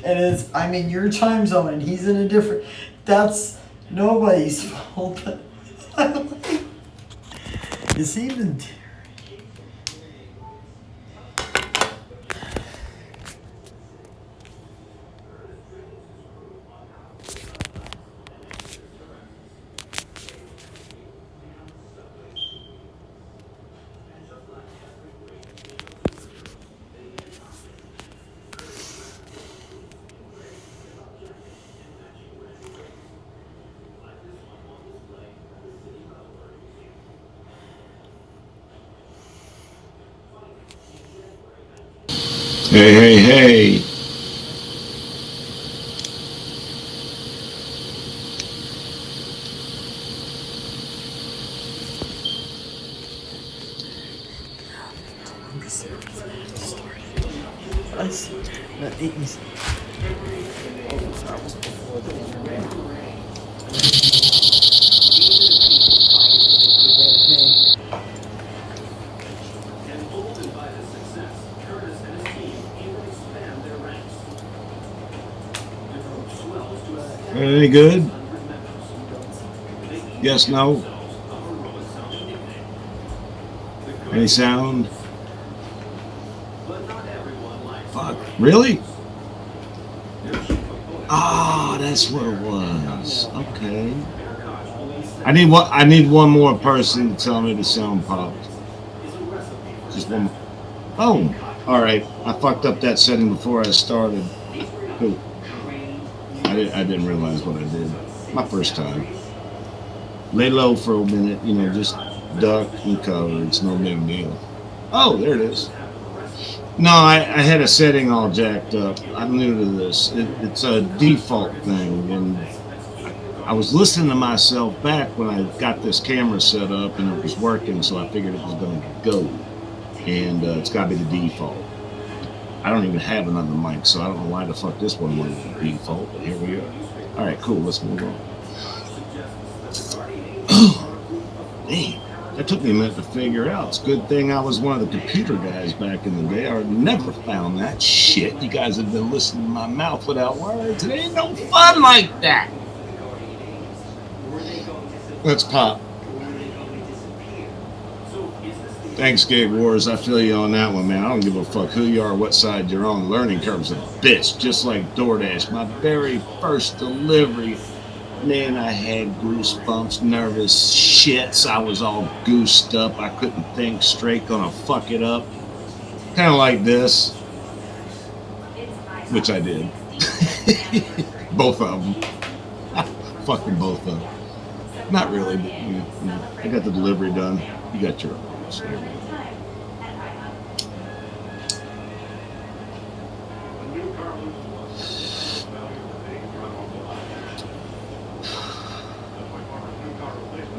And it's, I mean, your time zone and he's in a different, that's nobody's fault. I'm like, is he even Hey, hey, hey. us? That he's, oh, that was before the internet. Any good? Yes, no? Any sound? Fuck. Really? Ah, that's what it was. Okay. I need one more person to tell me the sound popped. Just one. Oh, all right. I fucked up that setting before I started. Cool. I didn't realize what I did. My first time. Lay low for a minute, just duck and cover. It's no big deal. Oh, there it is. No, I had a setting all jacked up. I'm new to this. It's a default thing, and I was listening to myself back when I got this camera set up, and it was working, so I figured it was going to go. And it's got to be the default. I don't even have another mic, so I don't know why the fuck this one was the default, but here we are. All right, cool. Let's move on. Damn. That took me a minute to figure out. It's a good thing I was one of the computer guys back in the day. I would never found that shit. You guys have been listening to my mouth without words. It ain't no fun like that. Let's pop. Thanks, Gig Wars. I feel you on that one, man. I don't give a fuck who you are, what side you're on. Learning curve's a bitch, just like DoorDash. My very first delivery, man, I had goosebumps, nervous shits. I was all goosed up. I couldn't think straight, gonna fuck it up. Kind of like this, which I did. Both of them. Fucking both of them. Not really, but I got the delivery done. You got your own. So I'm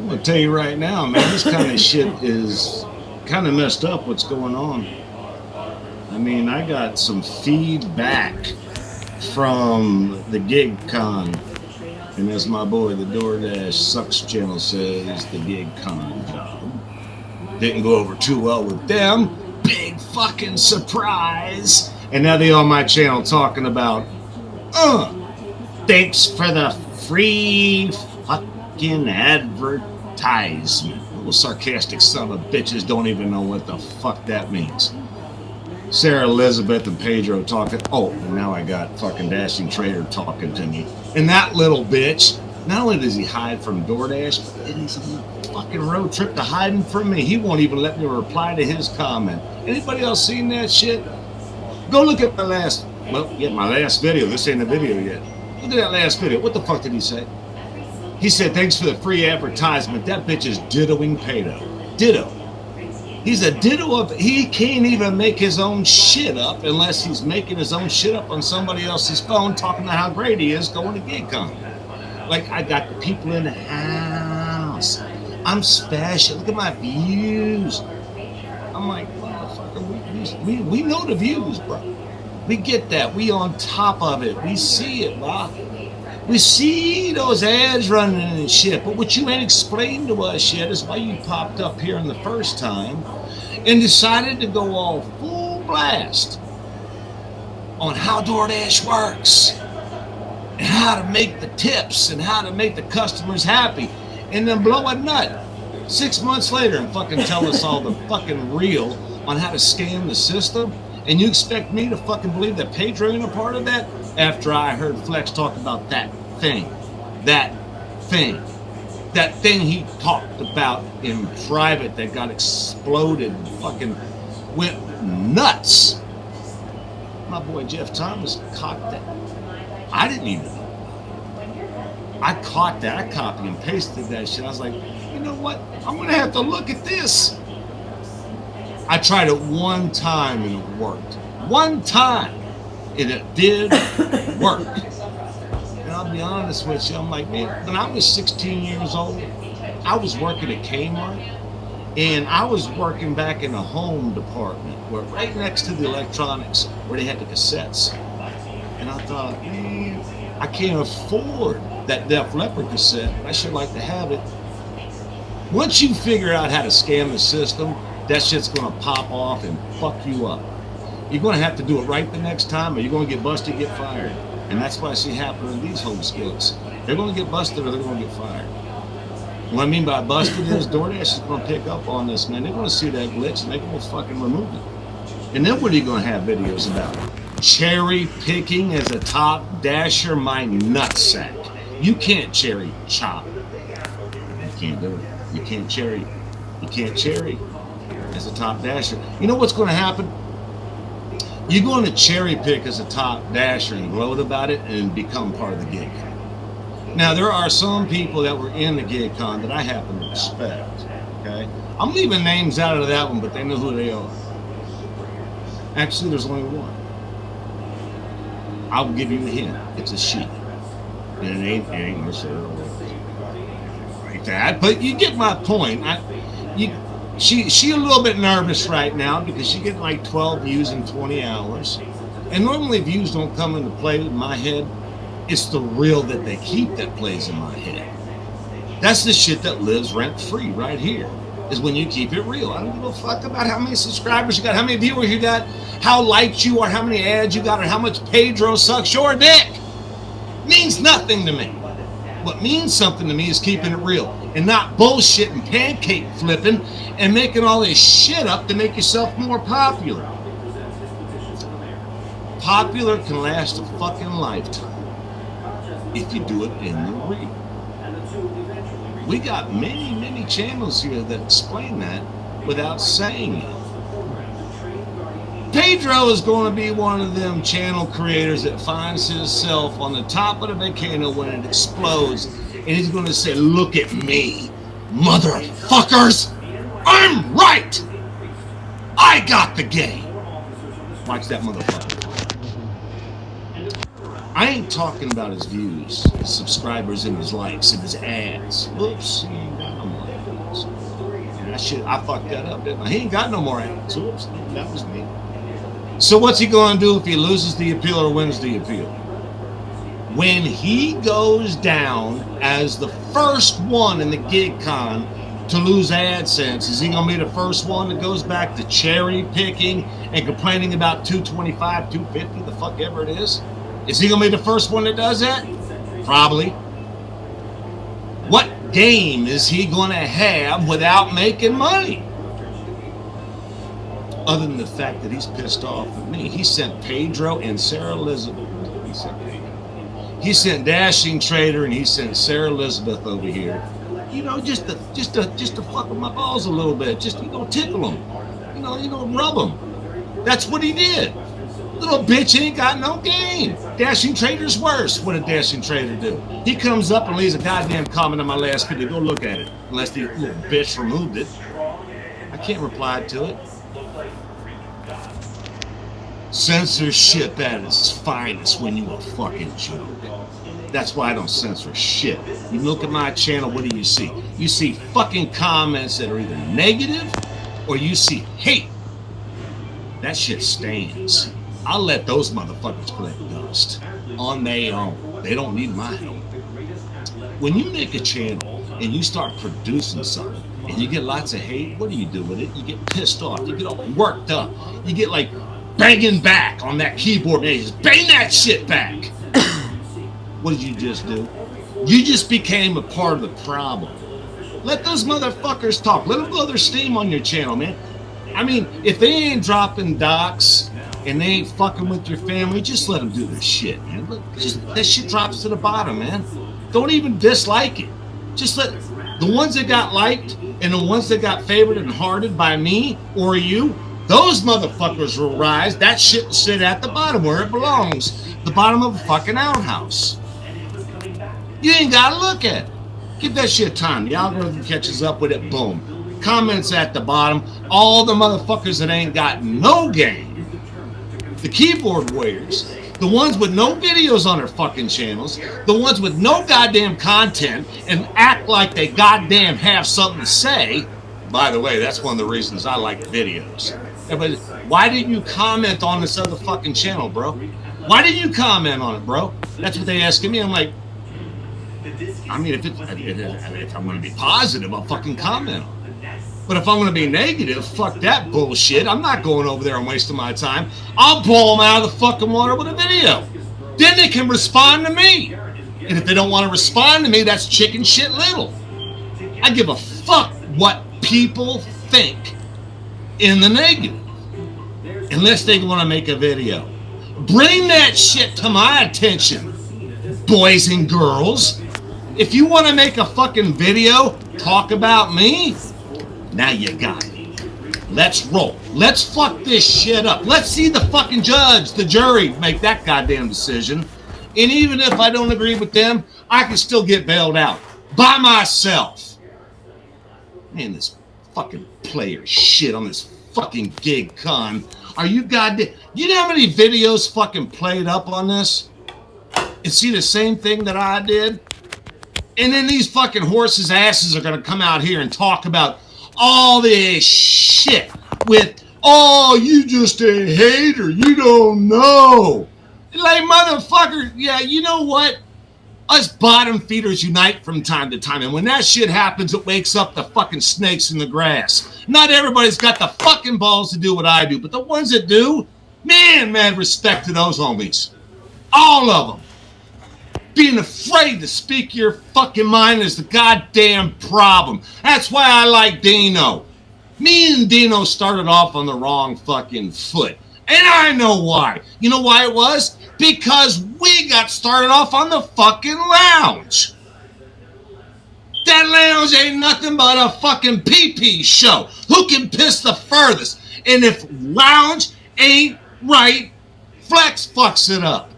gonna tell you right now, man, this kind of shit is kind of messed up. What's going on? I mean, I got some feedback from the GigCon, and as my boy, the DoorDash Sucks channel says, the GigCon job didn't go over too well with them. Big fucking surprise. And now they on my channel talking about, thanks for the free fucking advertisement. Little sarcastic son of bitches don't even know what the fuck that means. Sarah Elizabeth and Pedro talking. Oh, and now I got fucking Dashing Trader talking to me. And that little bitch, not only does he hide from DoorDash, but he's on a fucking road trip to hiding from me. He won't even let me reply to his comment. Anybody else seen that shit? Go look at my last video. This ain't a video yet. Look at that last video. What the fuck did he say? He said, thanks for the free advertisement. That bitch is dittoing Pato. Ditto. He's a ditto of, he can't even make his own shit up unless he's making his own shit up on somebody else's phone talking about how great he is going to GigCon. Like, I got the people in the house. I'm special. Look at my views. I'm like, motherfucker, we know the views, bro. We get that. We on top of it. We see it, bro. We see those ads running and shit. But what you ain't explained to us yet is why you popped up here in the first time and decided to go all full blast on how DoorDash works and how to make the tips and how to make the customers happy, and then blow a nut 6 months later and fucking tell us all the fucking real on how to scam the system. And you expect me to fucking believe that Pedro ain't a part of that after I heard Flex talk about that thing he talked about in private that got exploded and fucking went nuts. My boy Jeff Thomas caught that. I didn't even know. I caught that. I copy and pasted that shit. I was like, you know what? I'm gonna have to look at this. I tried it one time and it worked. One time and it did work. And I'll be honest with you, I'm like, man, when I was 16 years old, I was working at Kmart, and I was working back in the home department, where right next to the electronics, where they had the cassettes. And I thought, man, I can't afford that Def Leppard cassette. I should like to have it. Once you figure out how to scam the system, that shit's gonna pop off and fuck you up. You're gonna have to do it right the next time, or you're gonna get busted, get fired. And that's what I see happening in these home skills. They're gonna get busted or they're gonna get fired. What I mean by busted is DoorDash is gonna pick up on this, man. They're gonna see that glitch and they're gonna fucking remove it. And then what are you gonna have videos about? Cherry picking as a top dasher, my nutsack. You can't cherry chop. You can't do it. You can't cherry as a top dasher. You know what's gonna happen? You're going to cherry pick as a top dasher and gloat about it and become part of the gig. Now, there are some people that were in the gig con that I happen to respect, okay? I'm leaving names out of that one, but they know who they are. Actually, there's only one. I'll give you a hint. It's a she. And it ain't Marcella like that, but you get my point. She a little bit nervous right now because she get like 12 views in 20 hours. And normally views don't come into play in my head. It's the real that they keep that plays in my head. That's the shit that lives rent free right here, is when you keep it real. I don't give a fuck about how many subscribers you got, how many viewers you got, how liked you are, how many ads you got, or how much Pedro sucks your dick. Means nothing to me. What means something to me is keeping it real and not bullshit and pancake flipping and making all this shit up to make yourself more popular. Popular can last a fucking lifetime if you do it in the real. We got many channels here that explain that without saying it. Pedro is going to be one of them channel creators that finds himself on the top of the volcano when it explodes, and he's going to say, look at me, motherfuckers, I'm right, I got the game. Watch that motherfucker. I ain't talking about his views, his subscribers, and his likes, and his ads. Whoops, he ain't got no more ads. And I fucked that up, didn't I? He ain't got no more ads. Whoops, that was me. So what's he going to do if he loses the appeal or wins the appeal? When he goes down as the first one in the gig con to lose AdSense, is he going to be the first one that goes back to cherry picking and complaining about 225, 250, the fuck ever it is? Is he going to be the first one that does that? Probably. What game is he going to have without making money? Other than the fact that he's pissed off at me. He sent Pedro and Sarah Elizabeth. He sent Dashing Trader and he sent Sarah Elizabeth over here. You know, just to fuck with my balls a little bit. Just, tickle them. Rub them. That's what he did. Little bitch ain't got no game. Dashing Trader's worse. What did Dashing Trader do? He comes up and leaves a goddamn comment on my last video. Go look at it. Unless the little bitch removed it. I can't reply to it. Censorship at its finest when you a fucking joke. That's why I don't censor shit. You look at my channel, what do you see? You see fucking comments that are either negative or you see hate. That shit stands. I'll let those motherfuckers collect dust on their own. They don't need my help. When you make a channel and you start producing something and you get lots of hate, what do you do with it? You get pissed off. You get all worked up. You get like banging back on that keyboard, man. Just bang that shit back. What did you just do? You just became a part of the problem. Let those motherfuckers talk. Let them blow their steam on your channel, man. I mean, if they ain't dropping docs and they ain't fucking with your family, just let them do their shit, man. That shit drops to the bottom, man. Don't even dislike it. Just let the ones that got liked and the ones that got favored and hearted by me or you, those motherfuckers will rise. That shit will sit at the bottom where it belongs. The bottom of a fucking outhouse. You ain't gotta look at it. Give that shit time. The algorithm catches up with it, boom. Comments at the bottom. All the motherfuckers that ain't got no game. The keyboard warriors. The ones with no videos on their fucking channels. The ones with no goddamn content and act like they goddamn have something to say. By the way, that's one of the reasons I like videos. Yeah, but why didn't you comment on this other fucking channel, bro? Why didn't you comment on it, bro? That's what they asking me. I'm like, I mean, if I'm going to be positive, I'll fucking comment on it. But if I'm going to be negative, fuck that bullshit. I'm not going over there and wasting my time. I'll pull them out of the fucking water with a video. Then they can respond to me. And if they don't want to respond to me, that's chicken shit little. I give a fuck what people think in the negative. Unless they want to make a video. Bring that shit to my attention, boys and girls. If you want to make a fucking video, talk about me, now you got it. Let's roll. Let's fuck this shit up. Let's see the fucking judge, the jury, make that goddamn decision. And even if I don't agree with them, I can still get bailed out by myself. Man, this fucking player shit on this fucking gig con. Are you goddamn... You know how many videos fucking played up on this? And see the same thing that I did? And then these fucking horses' asses are going to come out here and talk about all this shit with, oh, you just a hater. You don't know. Like, motherfucker, yeah, you know what? Us bottom feeders unite from time to time. And when that shit happens, it wakes up the fucking snakes in the grass. Not everybody's got the fucking balls to do what I do. But the ones that do, man, respect to those homies. All of them. Being afraid to speak your fucking mind is the goddamn problem. That's why I like Dino. Me and Dino started off on the wrong fucking foot. And I know why. You know why it was? Because we got started off on the fucking lounge. That lounge ain't nothing but a fucking pee-pee show. Who can piss the furthest? And if lounge ain't right, Flex fucks it up.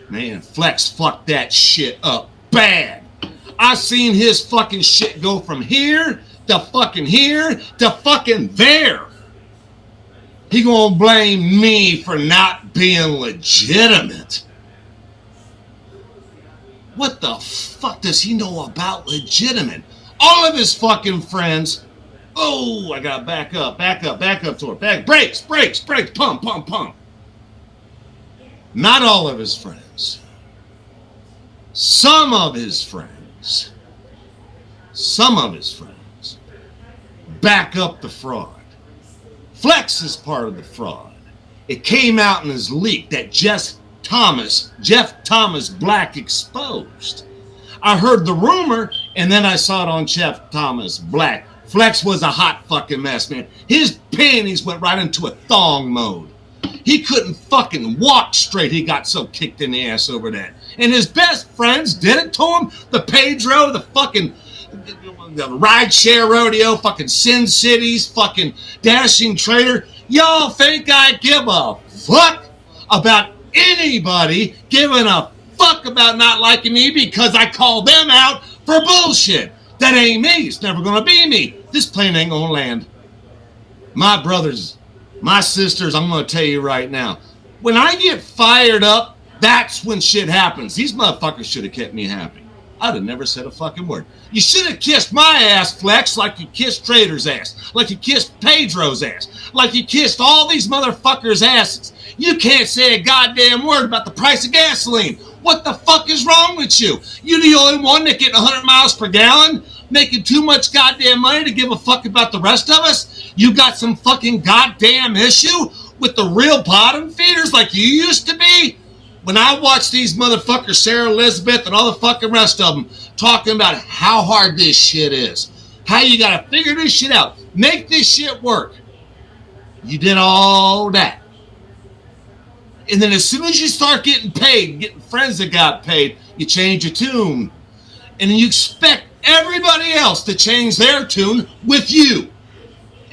Man, Flex fucked that shit up bad. I seen his fucking shit go from here to fucking there. He gonna blame me for not being legitimate. What the fuck does he know about legitimate? All of his fucking friends. Oh, I gotta back up to her. Brakes, pump. Not all of his friends. Some of his friends back up the fraud. Flex is part of the fraud. It came out in his leak that Jeff Thomas Black exposed. I heard the rumor, and then I saw it on Jeff Thomas Black. Flex was a hot fucking mess, man. His panties went right into a thong mode. He couldn't fucking walk straight. He got so kicked in the ass over that. And his best friends did it to him. The Pedro, the fucking the rideshare rodeo, fucking Sin Cities, fucking Dashing Trader. Y'all think I give a fuck about anybody giving a fuck about not liking me because I call them out for bullshit? That ain't me. It's never gonna be me. This plane ain't gonna land. My brothers, my sisters, I'm gonna tell you right now, when I get fired up, that's when shit happens. These motherfuckers should have kept me happy. I'd have never said a fucking word. You should have kissed my ass, Flex, like you kissed Trader's ass, like you kissed Pedro's ass, like you kissed all these motherfuckers' asses. You can't say a goddamn word about the price of gasoline. What the fuck is wrong with you? You the only one that getting 100 miles per gallon, making too much goddamn money to give a fuck about the rest of us? You got some fucking goddamn issue? with the real bottom feeders like you used to be. When I watch these motherfuckers, Sarah Elizabeth and all the fucking rest of them, talking about how hard this shit is, how you gotta figure this shit out, make this shit work. You did all that. And then as soon as you start getting paid, getting friends that got paid, you change your tune. And then you expect everybody else to change their tune with you.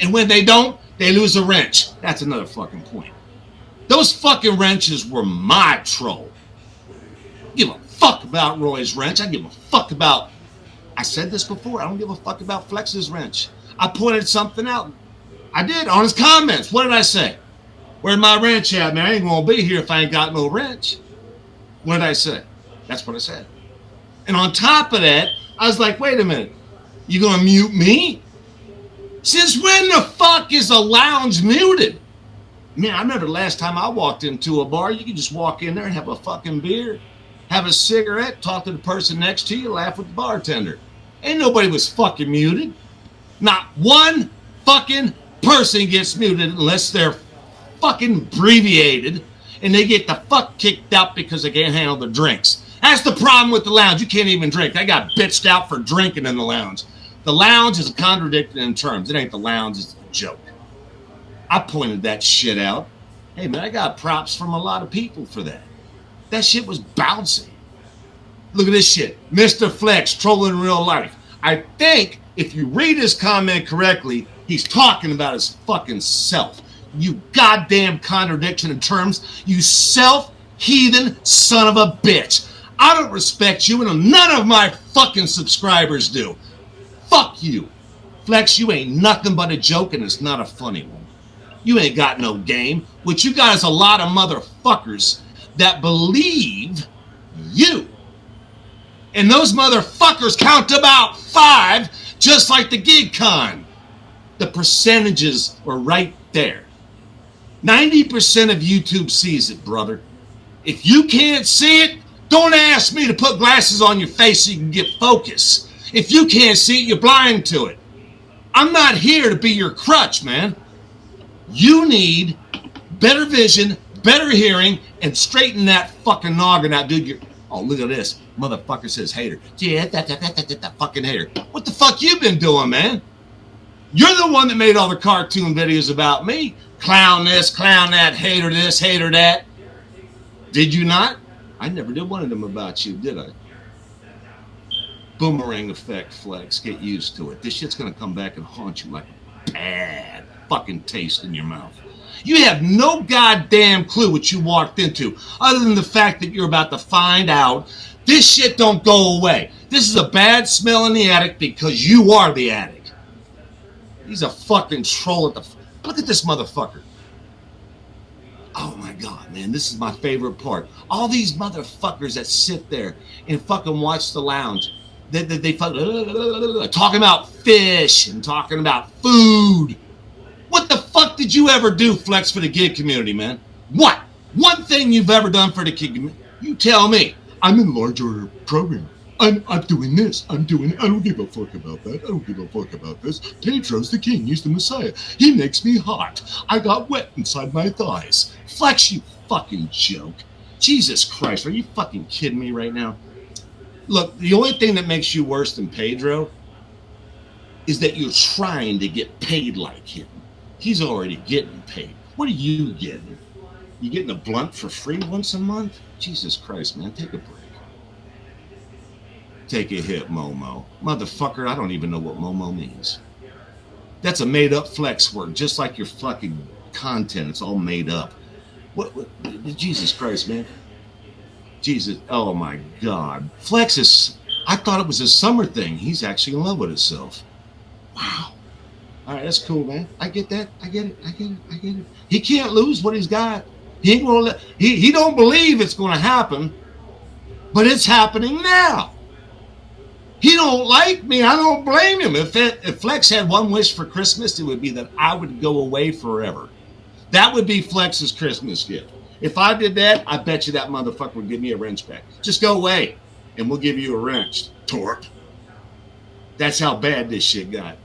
And when they don't, they lose a wrench. That's another fucking point. Those fucking wrenches were my troll. I give a fuck about Roy's wrench. I give a fuck about, I said this before, I don't give a fuck about Flex's wrench. I pointed something out. I did on his comments. What did I say? Where's my wrench at, man? I ain't gonna be here if I ain't got no wrench. What did I say? That's what I said. And on top of that, I was like, wait a minute. You gonna mute me? Since when the fuck is a lounge muted? Man, I remember the last time I walked into a bar, you could just walk in there and have a fucking beer, have a cigarette, talk to the person next to you, laugh with the bartender. Ain't nobody was fucking muted. Not one fucking person gets muted unless they're fucking abbreviated and they get the fuck kicked out because they can't handle the drinks. That's the problem with the lounge. You can't even drink. I got bitched out for drinking in the lounge. The lounge is contradicted in terms. It ain't the lounge, it's the joke. I pointed that shit out. Hey, man, I got props from a lot of people for that. That shit was bouncy. Look at this shit. Mr. Flex trolling in real life. I think if you read his comment correctly, he's talking about his fucking self. You goddamn contradiction in terms. You self-heathen son of a bitch. I don't respect you, and none of my fucking subscribers do. Fuck you. Flex, you ain't nothing but a joke, and it's not a funny one. You ain't got no game. What you got is a lot of motherfuckers that believe you. And those motherfuckers count to about 5, just like the gig con. The percentages were right there. 90% of YouTube sees it, brother. If you can't see it, don't ask me to put glasses on your face so you can get focus. If you can't see it, you're blind to it. I'm not here to be your crutch, man. You need better vision, better hearing, and straighten that fucking noggin out, dude. Oh, look at this. Motherfucker says hater. Yeah, that fucking hater. What the fuck you been doing, man? You're the one that made all the cartoon videos about me. Clown this, clown that, hater this, hater that. Did you not? I never did one of them about you, did I? Boomerang effect, Flex. Get used to it. This shit's gonna come back and haunt you like a bad fucking taste in your mouth. You have no goddamn clue what you walked into, other than the fact that you're about to find out this shit don't go away. This is a bad smell in the attic because you are the attic. He's a fucking troll at the... Look at this motherfucker. Oh my God, man, this is my favorite part. All these motherfuckers that sit there and fucking watch the lounge, they fucking talking about fish and talking about food. What the fuck did you ever do, Flex, for the gig community, man? What? One thing you've ever done for the gig community? You tell me. I'm in large order program. I'm doing this. I'm doing it. I don't give a fuck about that. I don't give a fuck about this. Pedro's the king. He's the Messiah. He makes me hot. I got wet inside my thighs. Flex, you fucking joke. Jesus Christ, are you fucking kidding me right now? Look, the only thing that makes you worse than Pedro is that you're trying to get paid like him. He's already getting paid. What are you getting? You getting a blunt for free once a month? Jesus Christ, man, take a break. Take a hit, Momo. Motherfucker, I don't even know what Momo means. That's a made-up Flex word, just like your fucking content. It's all made up. What Jesus Christ, man. Jesus, oh my God. Flex is, I thought it was a summer thing. He's actually in love with himself. Wow. All right, that's cool, man. I get that. I get it. He can't lose what he's got. He ain't gonna let, he don't believe it's gonna happen, but it's happening now. He don't like me. I don't blame him. If Flex had one wish for Christmas, it would be that I would go away forever. That would be Flex's Christmas gift. If I did that, I bet you that motherfucker would give me a wrench back. Just go away, and we'll give you a wrench, Torp. That's how bad this shit got.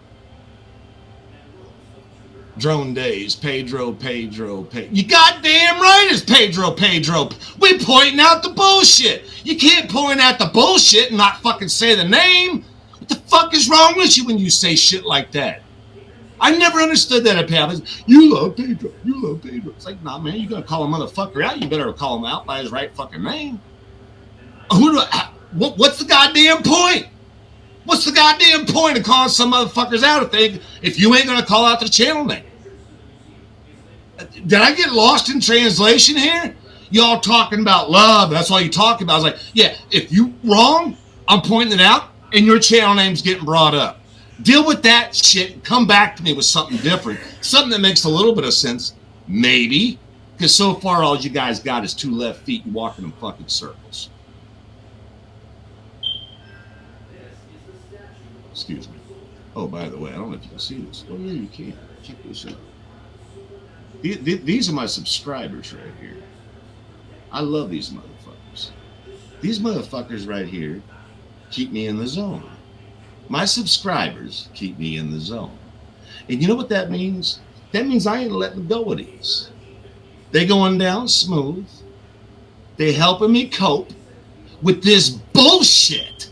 Drone Days, Pedro. You goddamn right it's Pedro. We pointing out the bullshit. You can't point out the bullshit and not fucking say the name. What the fuck is wrong with you when you say shit like that? I never understood that at Pappers. You love Pedro. It's like, nah, man, you're gonna call a motherfucker out. You better call him out by his right fucking name. What's the goddamn point? What's the goddamn point of calling some motherfuckers out if you ain't gonna call out the channel name? Did I get lost in translation here? Y'all talking about love. That's all you talk about. I was like, yeah, if you wrong, I'm pointing it out and your channel name's getting brought up. Deal with that shit and come back to me with something different. Something that makes a little bit of sense. Maybe. Because so far all you guys got is 2 left feet and walking in fucking circles. Excuse me. Oh, by the way, I don't know if you can see this. Oh, yeah, you can. Check this out. These are my subscribers right here. I love these motherfuckers. These motherfuckers right here keep me in the zone. My subscribers keep me in the zone. And you know what that means? That means I ain't letting go of these. They going down smooth. They helping me cope with this bullshit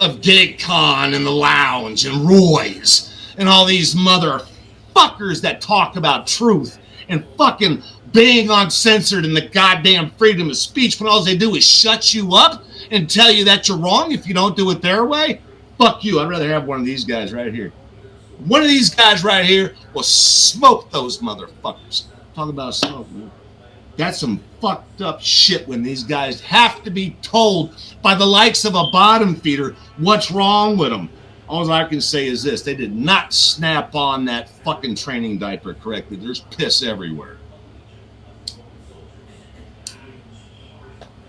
of GayCon and the Lounge and Roy's and all these motherfuckers that talk about truth and fucking being uncensored and the goddamn freedom of speech when all they do is shut you up and tell you that you're wrong if you don't do it their way. Fuck you. I'd rather have one of these guys right here. One of these guys right here will smoke those motherfuckers. Talk about smoke, man. That's some fucked up shit when these guys have to be told by the likes of a bottom feeder what's wrong with them. All I can say is this. They did not snap on that fucking training diaper correctly. There's piss everywhere.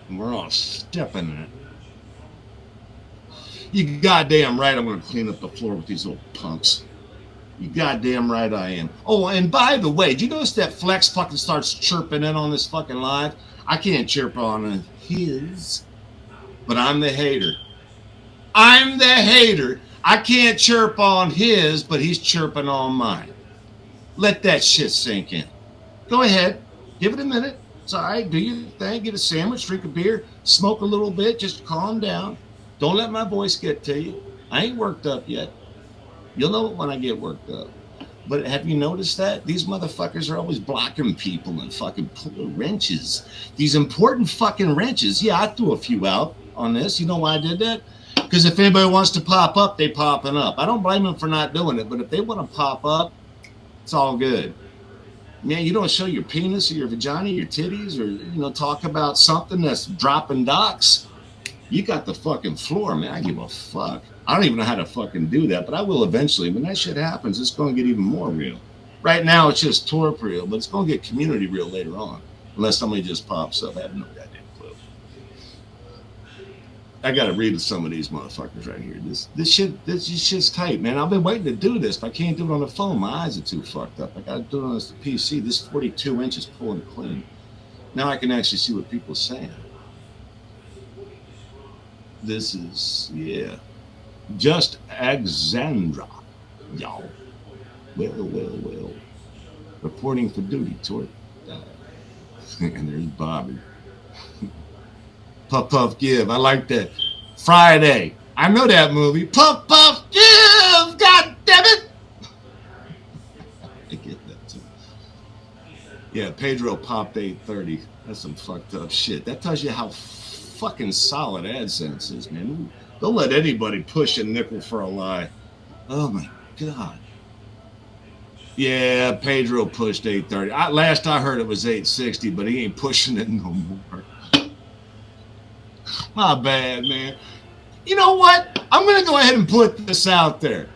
And we're all stepping in it. You goddamn right I'm going to clean up the floor with these little punks. You goddamn right I am. Oh, and by the way, did you notice that Flex fucking starts chirping in on this fucking live? I can't chirp on his, but I'm the hater. I'm the hater. I can't chirp on his, but he's chirping on mine. Let that shit sink in. Go ahead. Give it a minute. It's all right. Do your thing. Get a sandwich, drink a beer, smoke a little bit. Just calm down. Don't let my voice get to you. I ain't worked up yet. You'll know it when I get worked up. But have you noticed that? These motherfuckers are always blocking people and fucking pulling wrenches. These important fucking wrenches. Yeah, I threw a few out on this. You know why I did that? Because if anybody wants to pop up, they popping up. I don't blame them for not doing it, but if they want to pop up, it's all good. Man, you don't show your penis or your vagina, your titties, or, talk about something that's dropping docks. You got the fucking floor, man. I give a fuck. I don't even know how to fucking do that, but I will eventually. When that shit happens, it's going to get even more real. Right now, it's just twerp real, but it's going to get community real later on. Unless somebody just pops up. I have no goddamn clue. I got to read some of these motherfuckers right here. This shit's tight, man. I've been waiting to do this, but I can't do it on the phone. My eyes are too fucked up. I got to do it on this PC. This 42 inches pulling clean. Now I can actually see what people are saying. This is, yeah. Just Alexandra, y'all. Well. Reporting for duty, Tort. And there's Bobby. Puff, Puff, Give. I like that. Friday. I know that movie. Puff, Puff, Give. God damn it. I get that too. Yeah, Pedro popped 830. That's some fucked up shit. That tells you how fucking solid AdSense is, man. Don't let anybody push a nickel for a lie. Oh my God. Yeah, Pedro pushed 830. Last I heard it was 860, but he ain't pushing it no more. My bad, man. You know what? I'm going to go ahead and put this out there.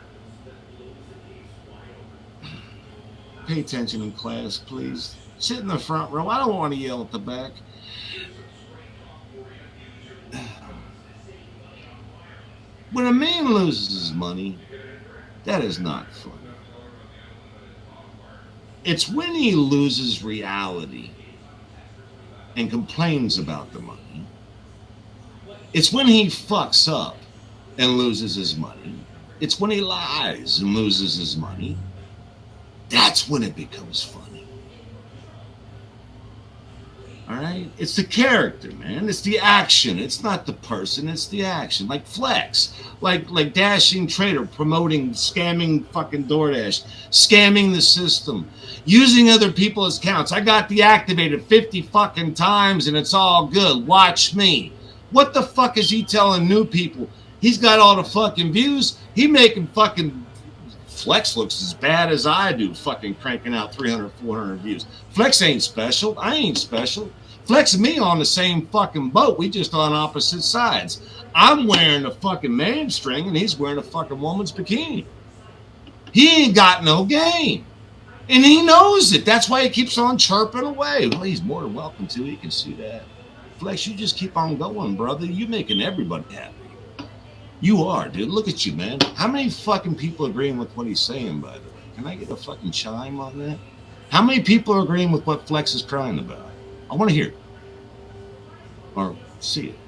Pay attention in class, please. Sit in the front row. I don't want to yell at the back. When a man loses his money, that is not fun. It's when he loses reality and complains about the money. It's when he fucks up and loses his money. It's when he lies and loses his money. That's when it becomes funny. All right? It's the character, man. It's the action. It's not the person. It's the action. Like Flex. Like Dashing Trader promoting, scamming fucking DoorDash. Scamming the system. Using other people's accounts. I got deactivated 50 fucking times and it's all good. Watch me. What the fuck is he telling new people? He's got all the fucking views. He making fucking... Flex looks as bad as I do, fucking cranking out 300, 400 views. Flex ain't special. I ain't special. Flex and me on the same fucking boat. We just on opposite sides. I'm wearing a fucking man string and he's wearing a fucking woman's bikini. He ain't got no game. And he knows it. That's why he keeps on chirping away. Well, he's more than welcome to. He can see that. Flex, you just keep on going, brother. You're making everybody happy. You are, dude. Look at you, man. How many fucking people agreeing with what he's saying, by the way? Can I get a fucking chime on that? How many people are agreeing with what Flex is crying about? I want to hear it. Or see it.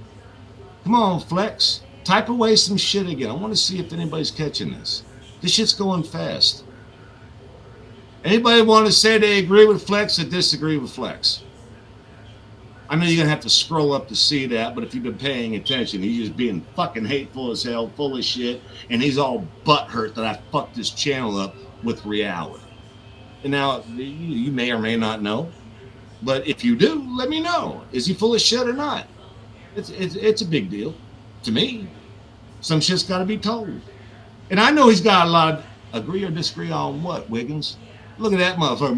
Come on, Flex. Type away some shit again. I want to see if anybody's catching this. This shit's going fast. Anybody want to say they agree with Flex or disagree with Flex? I know you're going to have to scroll up to see that, but if you've been paying attention, he's just being fucking hateful as hell, full of shit, and he's all butthurt that I fucked this channel up with reality. And now, you may or may not know, but if you do, let me know. Is he full of shit or not? It's a big deal to me. Some shit's got to be told. And I know he's got a lot of agree or disagree on what, Wiggins? Look at that motherfucker,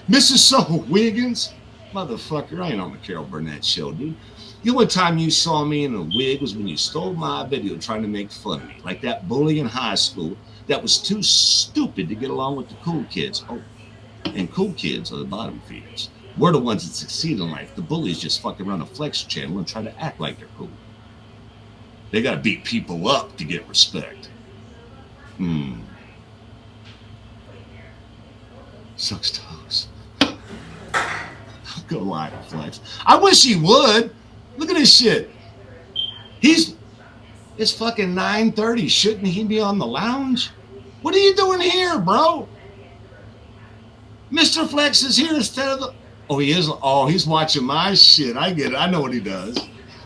Mrs. So Wiggins. Motherfucker, I ain't on the Carol Burnett show, dude. The only time you saw me in a wig was when you stole my video trying to make fun of me. Like that bully in high school that was too stupid to get along with the cool kids. Oh, and cool kids are the bottom feeders. We're the ones that succeed in life. The bullies just fucking run a Flex channel and try to act like they're cool. They gotta beat people up to get respect. Sucks toes. Go lie to Flex. I wish he would. Look at this shit. It's fucking 9:30. Shouldn't he be on the lounge? What are you doing here, bro? Mr. Flex is here instead of the... Oh, he is. Oh, he's watching my shit. I get it. I know what he does.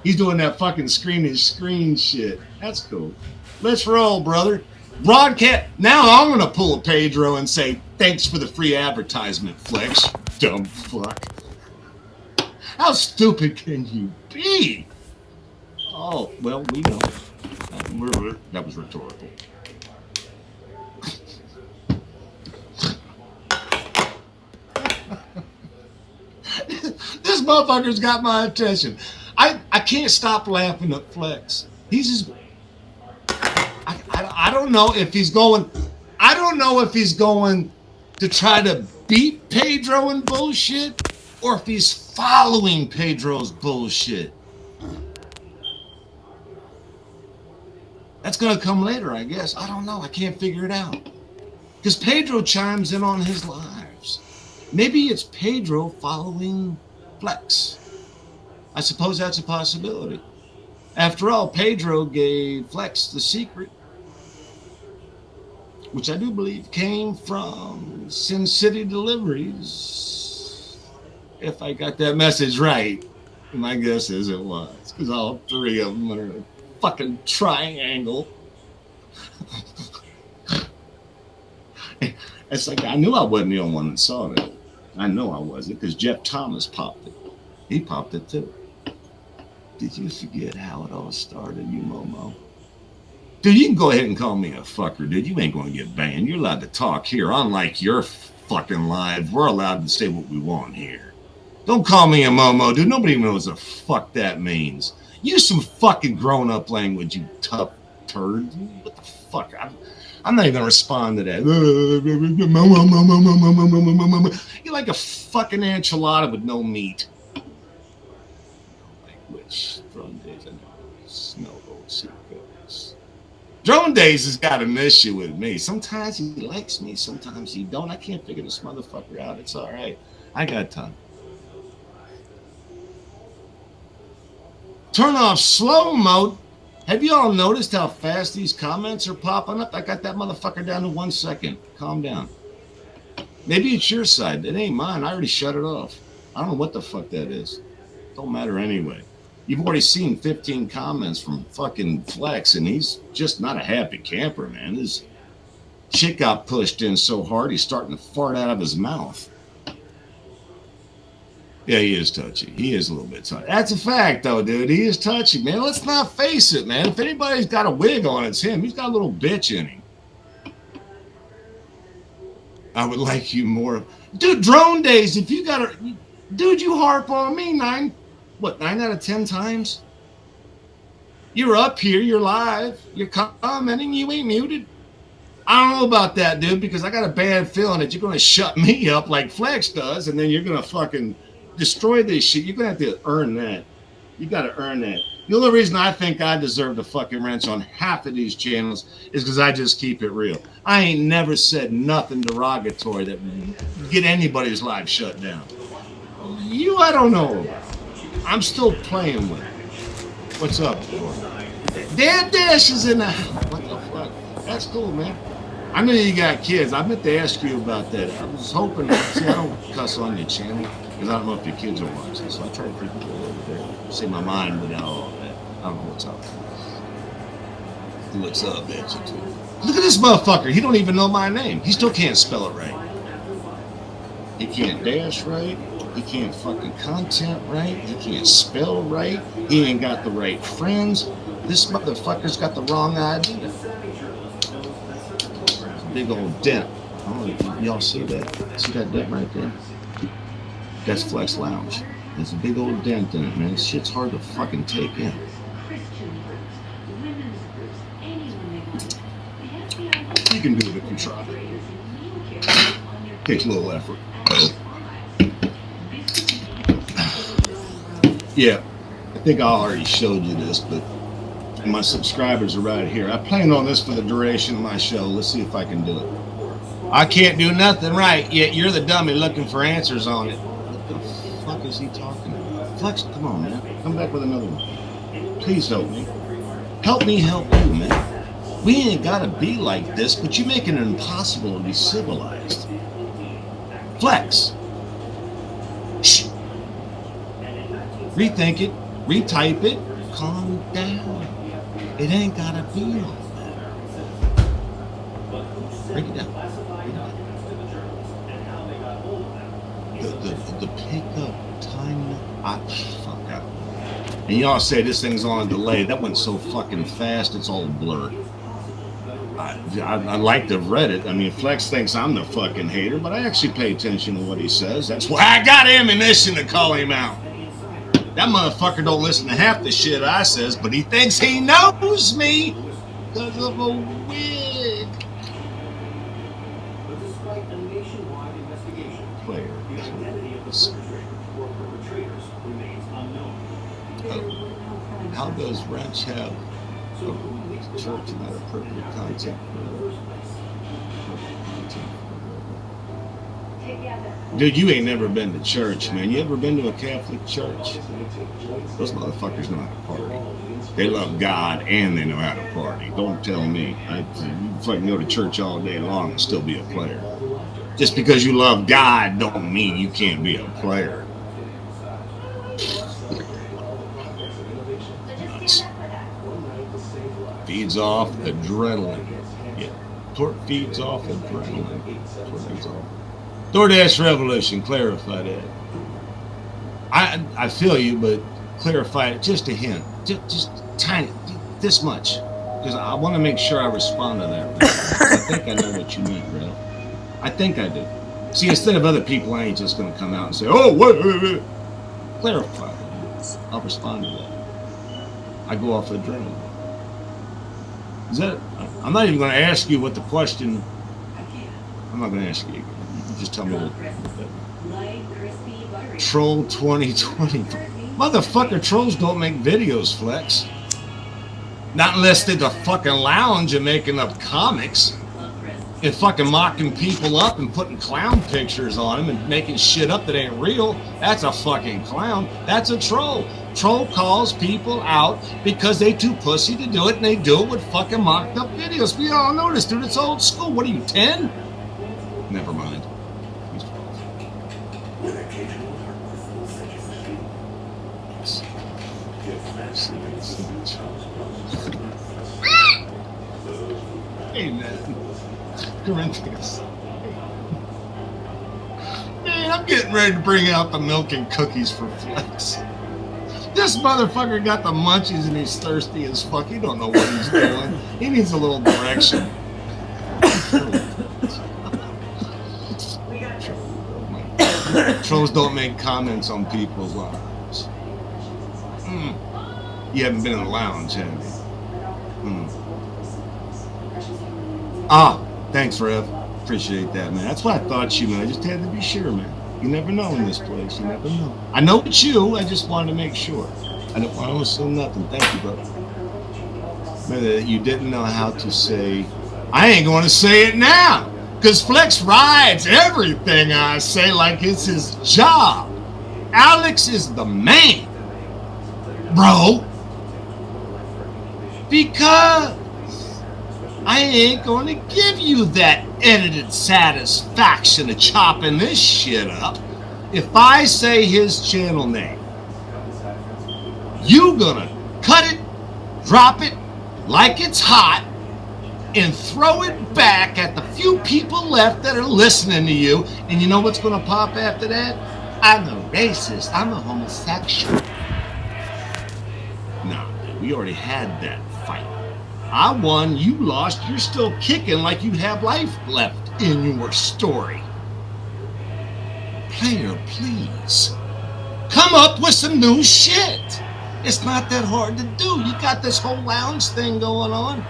He's doing that fucking screen shit. That's cool. Let's roll, brother. Broadcast. Now I'm going to pull a Pedro and say, thanks for the free advertisement, Flex. Dumb fuck. How stupid can you be? Oh, well, we know. That was rhetorical. This motherfucker's got my attention. I can't stop laughing at Flex. He's just... I don't know if he's going... I don't know if he's going to try to beat Pedro in bullshit or if he's following Pedro's bullshit. That's going to come later, I guess. I don't know. I can't figure it out. Because Pedro chimes in on his lives. Maybe it's Pedro following Flex. I suppose that's a possibility. After all, Pedro gave Flex the secret, which I do believe came from Sin City Deliveries. If I got that message right, my guess is it was, because all three of them are a fucking triangle. It's like, I knew I wasn't the only one that saw that. I know I wasn't, because Jeff Thomas popped it. He popped it too. Did you forget how it all started, you Momo? Dude, you can go ahead and call me a fucker, dude. You ain't going to get banned. You're allowed to talk here. Unlike your fucking live, we're allowed to say what we want here. Don't call me a Momo, dude. Nobody even knows what the fuck that means. Use some fucking grown-up language, you tough turd. What the fuck? I'm not even going to respond to that. You're like a fucking enchilada with no meat. Language. Drone Days, I know. Snow Gold Secrets. Drone Days has got an issue with me. Sometimes he likes me, sometimes he don't. I can't figure this motherfucker out. It's all right. I got time. Turn off slow mode. Have you all noticed how fast these comments are popping up? I got that motherfucker down to 1 second. Calm down. Maybe it's your side. It ain't mine. I already shut it off. I don't know what the fuck that is. Don't matter anyway. You've already seen 15 comments from fucking Flex, and he's just not a happy camper, man. His shit got pushed in so hard, he's starting to fart out of his mouth. Yeah, he is touchy. He is a little bit touchy. That's a fact, though, dude. He is touchy, man. Let's not face it, man. If anybody's got a wig on, it's him. He's got a little bitch in him. I would like you more. Dude, drone days, if you got a... Dude, you harp on me 9 out of 10 times? You're up here, you're live, you're commenting, you ain't muted. I don't know about that, dude, because I got a bad feeling that you're going to shut me up like Flex does, and then you're going to fucking destroy this shit. You're going to have to earn that. You got to earn that. The only reason I think I deserve the fucking wrench on half of these channels is because I just keep it real. I ain't never said nothing derogatory that would get anybody's life shut down. You, I don't know about. I'm still playing with it. What's up, boy? Dad Dash is in the house. What the fuck? That's cool, man. I know you got kids. I meant to ask you about that. I was hoping. See, I don't cuss on your channel because I don't know if your kids are watching. So I try to keep it a little bit. Say my mind without all that. I don't know what's up. What's up, bitch? Look at this motherfucker. He don't even know my name. He still can't spell it right. He can't dash right. He can't fucking content right. He can't spell right. He ain't got the right friends. This motherfucker's got the wrong idea. Big old dent. Oh, y'all see that? See that dent right there? That's Flex Lounge. There's a big old dent in it, man. This shit's hard to fucking take in. You can do it if you try. Takes a little effort. Yeah, I think I already showed you this, but my subscribers are right here. I plan on this for the duration of my show. Let's see if I can do it. I can't do nothing right, yet you're the dummy looking for answers on it. What the fuck is he talking about? Flex, come on, man. Come back with another one. Please help me. Help me help you, man. We ain't gotta be like this, but you make it impossible to be civilized. Flex. Shh. Rethink it, retype it, calm down. It ain't gotta be all that. Break it down. The pickup time, fuck out. And y'all say this thing's on a delay. That went so fucking fast, it's all blurred. I like to have read it. I mean, Flex thinks I'm the fucking hater, but I actually pay attention to what he says. That's why I got ammunition to call him out. That motherfucker don't listen to half the shit I says, but he thinks he knows me because of a wig. Player. How does Wrench have a church and not appropriate content for Dude, you ain't never been to church, man. You ever been to a Catholic church? Those motherfuckers know how to party. They love God and they know how to party. Don't tell me. You fucking go to church all day long and still be a player. Just because you love God don't mean you can't be a player. Feeds off adrenaline. Yeah. Torque feeds off adrenaline. Feeds off. DoorDash Revolution, clarify that. I feel you, but clarify it just a hint. Just tiny, this much. Because I want to make sure I respond to that. I think I know what you meant, bro. I think I do. See, instead of other people, I ain't just going to come out and say, oh, what? Clarify it. I'll respond to that. I go off adrenaline. Is that? I'm not even going to ask you what the question. I'm not going to ask you. You just tell me what. Troll 2020. Motherfucker, trolls don't make videos, Flex. Not unless they're the fucking lounge and making up comics and fucking mocking people up and putting clown pictures on them and making shit up that ain't real. That's a fucking clown. That's a troll. Troll calls people out because they too pussy to do it, and they do it with fucking mocked up videos. We all know this, dude. It's old school. What are you, 10? Never mind. Amen. Corinthians. Man, I'm getting ready to bring out the milk and cookies for Flex. This motherfucker got the munchies and he's thirsty as fuck. He don't know what he's doing. He needs a little direction. Trolls don't make comments on people's lives. You haven't been in the lounge, have you? Thanks, Rev. Appreciate that, man. That's why I thought you, man. I just had to be sure, man. You never know in this place. You never know. I know it's you. I just wanted to make sure. I don't want to assume nothing. Thank you, brother. Man, you didn't know how to say, I ain't going to say it now. Because Flex rides everything I say like it's his job. Alex is the man, bro. Because I ain't going to give you that edited satisfaction of chopping this shit up. If I say his channel name, you gonna cut it, drop it like it's hot, and throw it back at the few people left that are listening to you. And you know what's gonna pop after that? I'm a racist. I'm a homosexual. No, we already had that fight. I won, you lost, you're still kicking like you have life left in your story. Player, please. Come up with some new shit. It's not that hard to do. You got this whole lounge thing going on.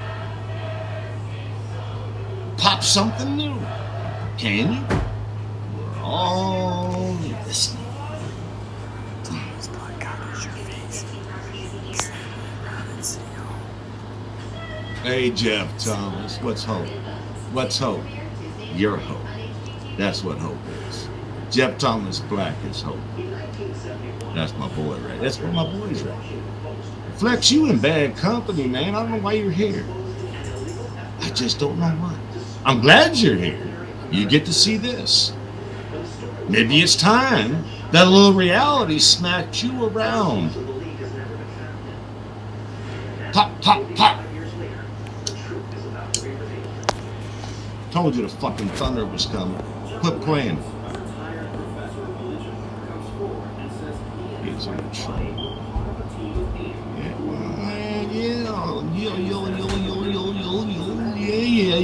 Pop something new. Can you? We're all listening. Hey, Jeff Thomas, what's hope? What's hope? Your hope. That's what hope is. Jeff Thomas Black is hope. That's my boy, right? That's where my boy's right. Flex, you in bad company, man. I don't know why you're here. I just don't know why. I'm glad you're here. You get to see this. Maybe it's time that a little reality smacked you around. Pop, pop, pop. Told you the fucking thunder was coming. Quit playing. He's in trouble.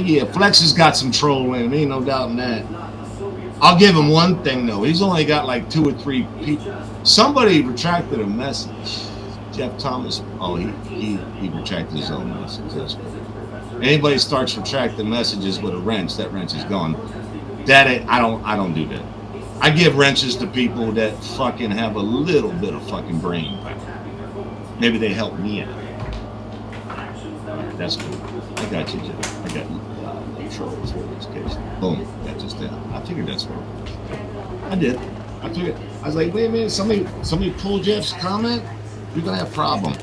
Yeah. Flex has got some troll in him. Ain't no doubt in that. I'll give him one thing though. He's only got like 2 or 3 people. Somebody retracted a message. Jeff Thomas. Oh, he retracted his own message. That's good. Anybody starts retracting messages with a wrench, that wrench is gone. I don't do that. I give wrenches to people that fucking have a little bit of fucking brain power. Maybe they help me out. Alright, that's cool. I got you, Jeff. I got you. Trolls for this case. Boom. That just did. I figured that's what it was. I did. I figured. I was like, wait a minute. Somebody pull Jeff's comment. We're gonna have a problem.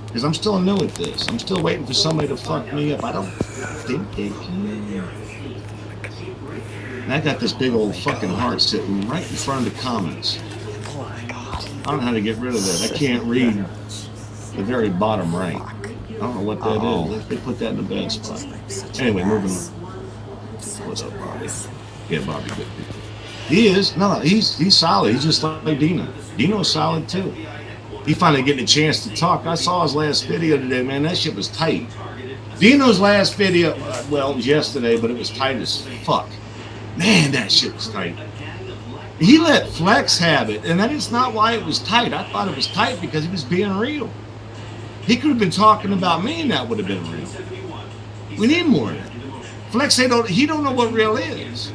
Because I'm still new at this. I'm still waiting for somebody to fuck me up. I don't think they can. And I got this big old fucking heart sitting right in front of the comments. I don't know how to get rid of that. I can't read the very bottom right. I don't know what that is. They put that in the bad spot. Anyway, moving on. What's up, Bobby? Yeah, Bobby, good. He is. No, he's solid. He's just like Dino. Dino's solid too. He finally getting a chance to talk. I saw his last video today, man. That shit was tight. Dino's last video, well, it was yesterday, but it was tight as fuck. Man, that shit was tight. He let Flex have it, and that is not why it was tight. I thought it was tight because he was being real. He could have been talking about me, and that would have been real. We need more of that. Flex, he don't know what real is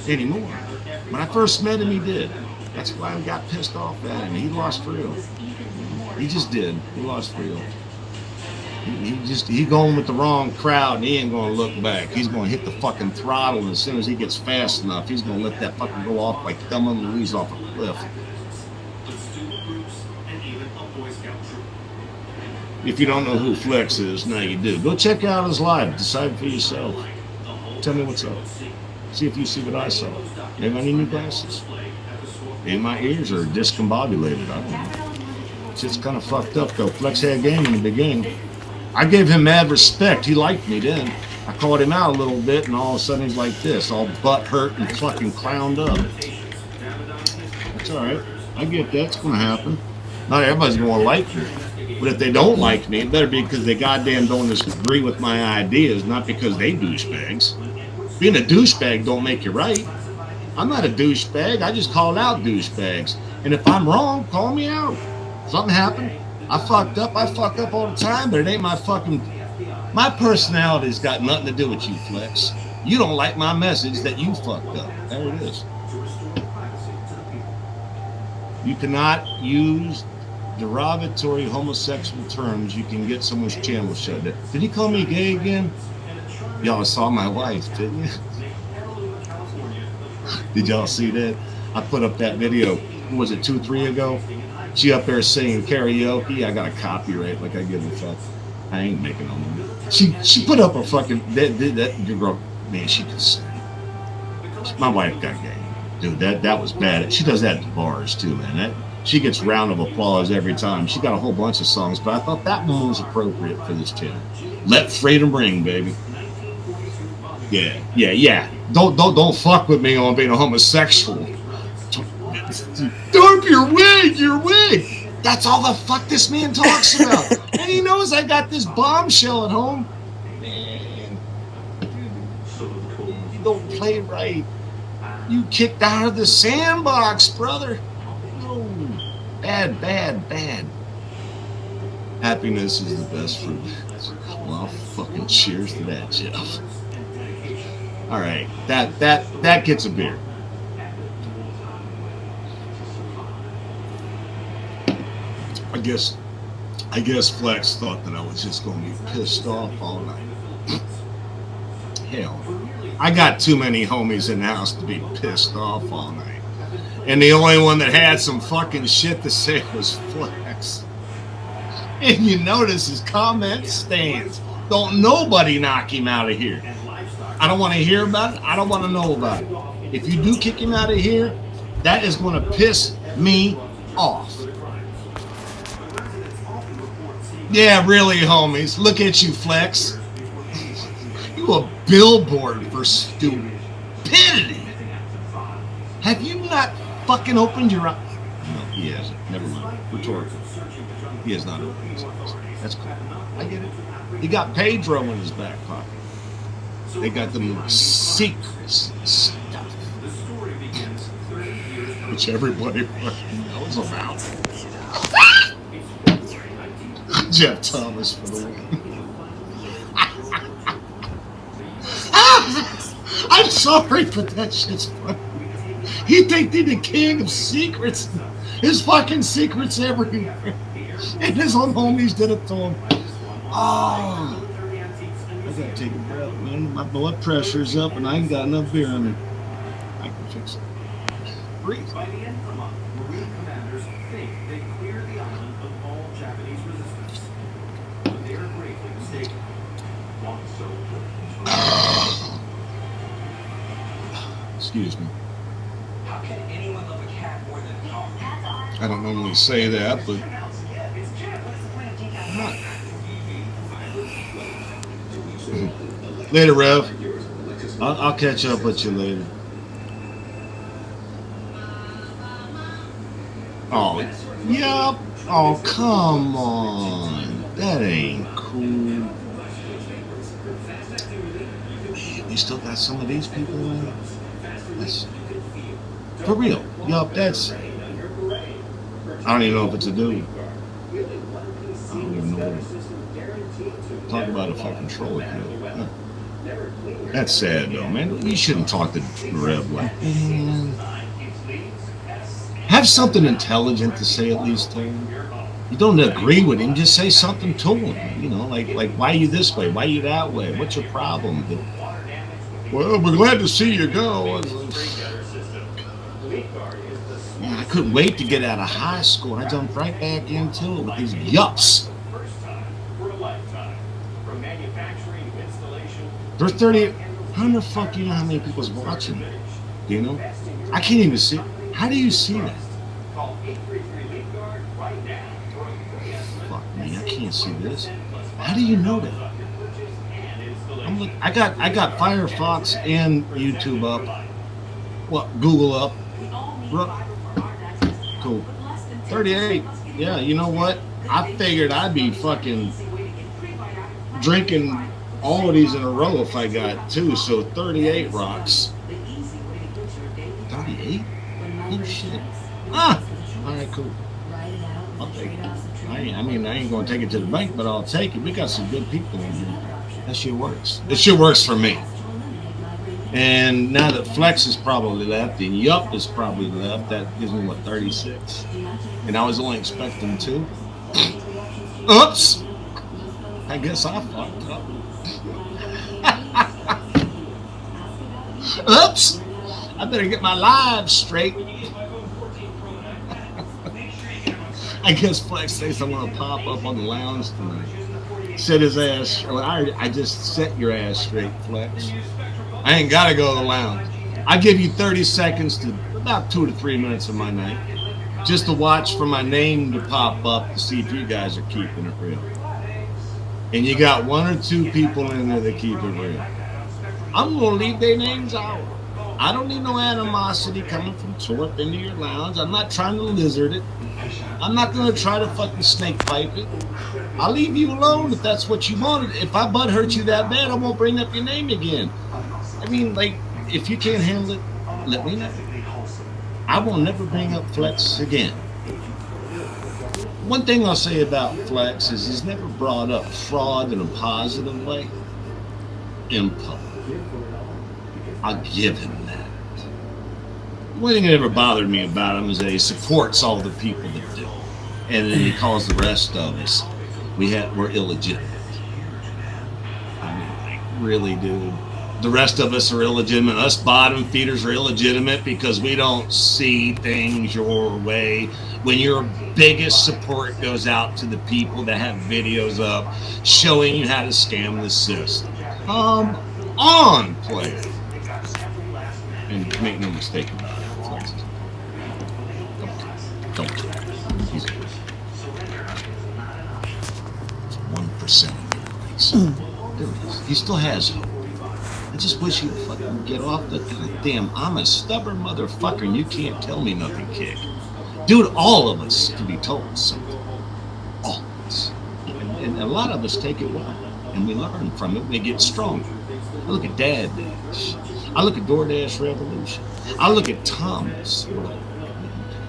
anymore. When I first met him, he did. That's why I got pissed off at him. He lost real. He just did. He lost real. He going with the wrong crowd and he ain't gonna look back. He's gonna hit the fucking throttle, and as soon as he gets fast enough, he's gonna let that fucking go off like Thelma and Louise off a cliff. If you don't know who Flex is, now you do. Go check out his live. Decide for yourself. Tell me what's up. See if you see what I saw. Maybe I need new glasses. Maybe my ears are discombobulated. I don't know. Shit's kind of fucked up though. Flex had game in the beginning. I gave him mad respect. He liked me then. I called him out a little bit, and all of a sudden he's like this, all butt hurt and fucking clowned up. That's all right. I get that. It's gonna happen. Not everybody's gonna like me, but if they don't like me, it better be because they goddamn don't agree with my ideas, not because they douchebags. Being a douchebag don't make you right. I'm not a douchebag. I just called out douchebags, and if I'm wrong, call me out. Something happened. I fucked up. I fuck up all the time, but it ain't my fucking. My personality's got nothing to do with you, Flex. You don't like my message that you fucked up. There it is. You cannot use derogatory homosexual terms. You can get someone's channel shut down. Did he call me gay again? Y'all saw my wife, didn't you? Did y'all see that? I put up that video. Was it 2-3 ago? She up there singing karaoke. I got a copyright. Like I give a fuck. I ain't making no money. She put up a fucking that girl. Man, she could sing. My wife got gay, dude. That was bad. She does that at the bars too, man. She gets round of applause every time. She got a whole bunch of songs, but I thought that one was appropriate for this channel. Let freedom ring, baby. Yeah. Don't fuck with me on being a homosexual. Dump your wig. That's all the fuck this man talks about. And he knows I got this bombshell at home. Man, you don't play right. You kicked out of the sandbox, brother. No. Bad. Happiness is the best fruit. Well, fucking cheers to that, Jeff. All right, that gets a beer. I guess Flex thought that I was just going to be pissed off all night. Hell, I got too many homies in the house to be pissed off all night. And the only one that had some fucking shit to say was Flex. And you notice his comment stands. Don't nobody knock him out of here. I don't want to hear about it. I don't want to know about it. If you do kick him out of here, that is going to piss me off. Yeah, really, homies. Look at you, Flex. You a billboard for stupidity. Have you not fucking opened your eyes? No, he hasn't. Never mind. Rhetorical. He has not opened his eyes. That's cool. I get it. He got Pedro in his back pocket. They got them secrets and stuff, which everybody fucking knows about. Jeff Thomas for the win. I'm sorry, but that shit's funny. He think they the king of secrets. His fucking secrets everywhere. And his own homies did it to him. Oh. I gotta take a breath, man. My blood pressure's up and I ain't got enough beer in me. I can fix it. Breathe. By the end of the month, Marine commanders think they cleared the island of all Japanese resistance. But they are greatly mistaken. Excuse me. How can anyone love a cat more than a dog? I don't normally say that, but later, Rev. I'll catch up with you later. Oh, yep. Oh, come on. That ain't cool. Man, you still got some of these people in? That's, for real. Yup, that's... I don't even know if it's a dude. I don't even know what... Talk about a fucking troll. Huh. That's sad, though, man. You shouldn't talk to Rev like that. Man. Have something intelligent to say at least to him. You don't agree with him, just say something to him. You know, like why are you this way? Why are you that way? What's your problem? Well, we're glad to see you go. Man, I couldn't wait to get out of high school. I jumped right back into it with these yups. There's 30. How the fuck do you know how many people's watching it? Do you know? I can't even see. How do you see that? fuck me, I can't see this. How do you know that? I got Firefox and YouTube up. Well, Google up. Cool. 38. Yeah, you know what? I figured I'd be fucking drinking all of these in a row if I got two. So 38 rocks. 38? Oh shit. Ah! Alright, cool. I'll take it. I ain't gonna take it to the bank, but I'll take it. We got some good people in here. That shit works. It shit works for me. And now that Flex is probably left and Yup is probably left, that gives me, what, 36? And I was only expecting 2. Oops! I guess I fucked up. Oops! I better get my lives straight. I guess Flex thinks I'm gonna pop up on the lounge tonight. Set his ass. I just set your ass straight, Flex. I ain't gotta go to the lounge. I give you 30 seconds to about 2 to 3 minutes of my night, just to watch for my name to pop up to see if you guys are keeping it real. And you got 1 or 2 people in there that keep it real. I'm gonna leave their names out. I don't need no animosity coming from Torp into your lounge. I'm not trying to lizard it. I'm not gonna try to fucking snake pipe it. I'll leave you alone if that's what you wanted. If I butt hurt you that bad, I won't bring up your name again. I mean, like, if you can't handle it, let me know. I will never bring up Flex again. One thing I'll say about Flex is he's never brought up fraud in a positive way in public. I'll give him that. One thing that ever bothered me about him is that he supports all the people that do. And then he calls the rest of us, we're illegitimate. I mean, like, really, dude? The rest of us are illegitimate. Us bottom feeders are illegitimate because we don't see things your way. When your biggest support goes out to the people that have videos up showing you how to scam the system. Come on, player. And make no mistake about it. Don't kill him. He's good. 1% of your there it is. He still has hope. I just wish he'd fucking get off the goddamn I'm a stubborn motherfucker and you can't tell me nothing kick. Dude, all of us can be told something. All of us. And a lot of us take it well. And we learn from it. We get stronger. I look at Dad Dash. I look at DoorDash Revolution. I look at Thomas.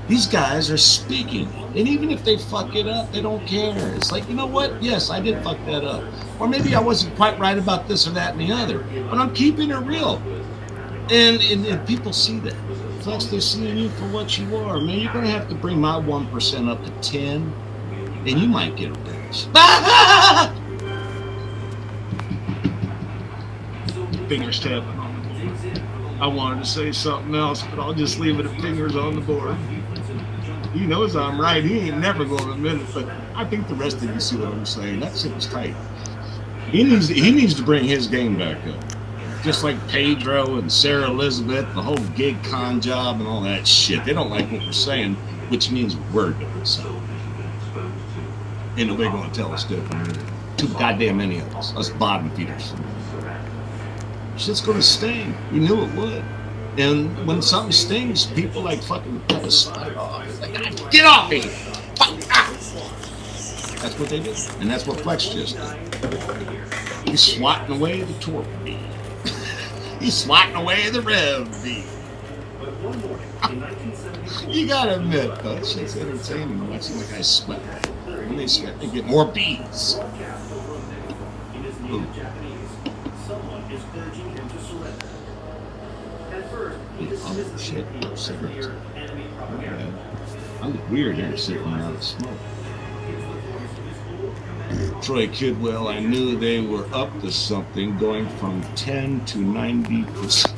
These guys are speaking. And even if they fuck it up, they don't care. It's like, you know what? Yes, I did fuck that up. Or maybe I wasn't quite right about this or that and the other. But I'm keeping it real. And people see that. Flex, they're seeing you for what you are. Man, you're going to have to bring my 1% up to 10. And you might get a bitch. Fingers tapping on the board. I wanted to say something else, but I'll just leave it at fingers on the board. He knows I'm right. He ain't never going to admit it, but I think the rest of you see what I'm saying. That shit was tight. He needs to bring his game back up. Just like Pedro and Sarah Elizabeth, the whole gig con job and all that shit. They don't like what we're saying, which means we're doing so. Ain't nobody going to tell us different. Too goddamn many of us bottom feeders. Shit's going to sting. We knew it would. And when something stings, people like fucking cut a spike off. It's like, get off me! That's what they do. And that's what Flex just did. He's swatting away the torque beat. He's swatting away the rev beat. You gotta admit, though, that shit's entertaining watching the guys sweat. When they sweat, they get more beats. Ooh. Oh shit, cigarettes. I look weird here sitting around the smoke. Troy Kidwell, I knew they were up to something, going from 10 to 90%.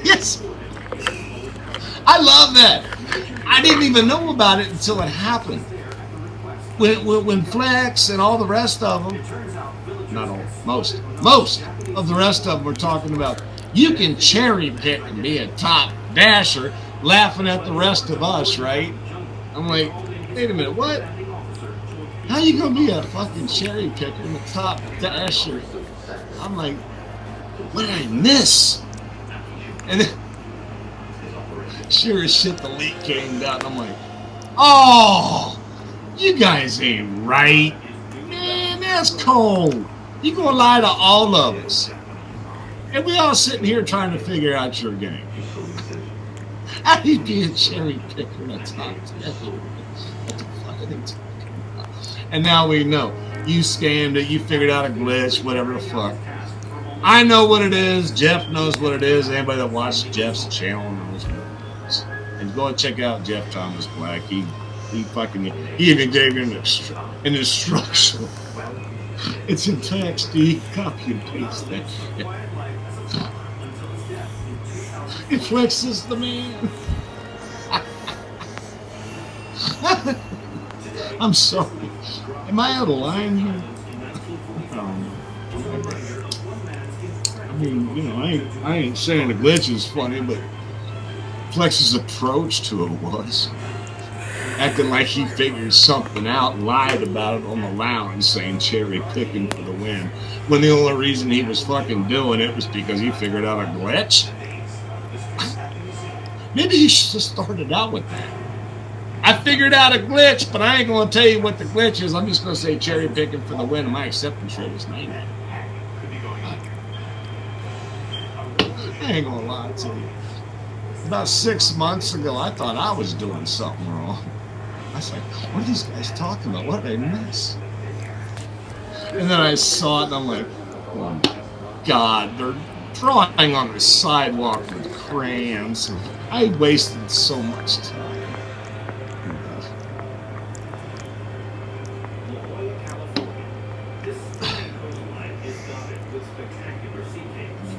Yes, I love that. I didn't even know about it until it happened. When Flex and all the rest of them, not all, most of the rest of them were talking about, you can cherry pick and be a top dasher, laughing at the rest of us, right? I'm like, wait a minute, what? How you gonna be a fucking cherry picker in the top dasher? I'm like, what did I miss? And then, sure as shit, the leak came down. I'm like, oh, you guys ain't right. Man, that's cold. You gonna lie to all of us. And we all sitting here trying to figure out your game. How do you be a cherry picker in a top dasher? What the fuck are they talking about? And now we know. You scammed it, you figured out a glitch, whatever the fuck. I know what it is. Jeff knows what it is. Anybody that watched Jeff's channel knows what it is. And go and check out Jeff Thomas Black. He even gave you an instruction. It's in text. He copy and paste that shit. It flexes the man. I'm sorry. Am I out of line here? I mean, you know, I ain't saying the glitch is funny, but Flex's approach to it was acting like he figured something out, lied about it on the lounge, saying cherry picking for the win, when the only reason he was fucking doing it was because he figured out a glitch. Maybe he should have started out with that. I figured out a glitch, but I ain't going to tell you what the glitch is. I'm just going to say cherry picking for the win, and my acceptance rate is 90. I ain't going to lie to you. About 6 months ago, I thought I was doing something wrong. I was like, what are these guys talking about? What did I miss? And then I saw it, and I'm like, oh my God, they're drawing on the sidewalk with crayons. I wasted so much time.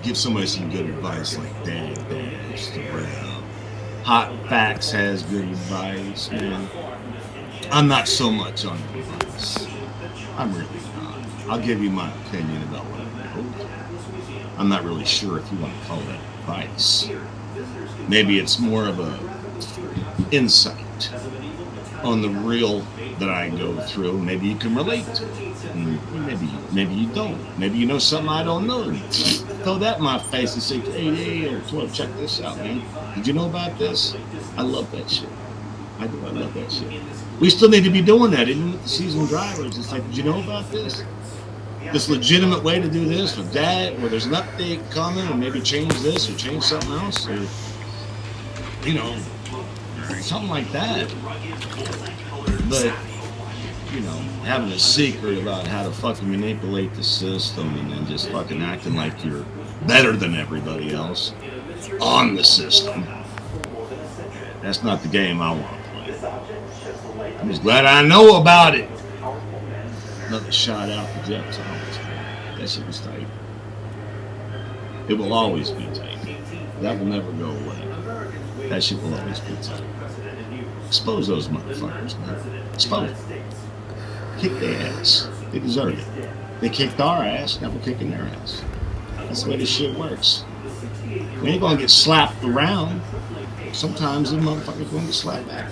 Give somebody some good advice like Dad Dash, the Brown. Hot Facts has good advice, man. I'm not so much on advice. I'm really not. I'll give you my opinion about what I know. I'm not really sure if you want to call that advice. Maybe it's more of a insight on the real that I go through. Maybe you can relate to it. Maybe you don't. Maybe you know something I don't know. Throw that in my face and say, hey, or 12, check this out, man. Did you know about this? I love that shit. I do. I love that shit. We still need to be doing that, even with the seasoned drivers. It's like, did you know about this? This legitimate way to do this with that, where there's an update coming, and maybe change this or change something else, or, you know, something like that. But, you know, having a secret about how to fucking manipulate the system and then just fucking acting like you're better than everybody else on the system. That's not the game I want to play. I'm just glad I know about it. Another shout out to Jeff Thomas. That shit was tight. It will always be tight. That will never go away. That shit will always be tight. Expose those motherfuckers, man. Expose them. Kick their ass. They deserve it. They kicked our ass, now we're kicking their ass. That's the way this shit works. We ain't gonna get slapped around. Sometimes the motherfuckers gonna get slapped back.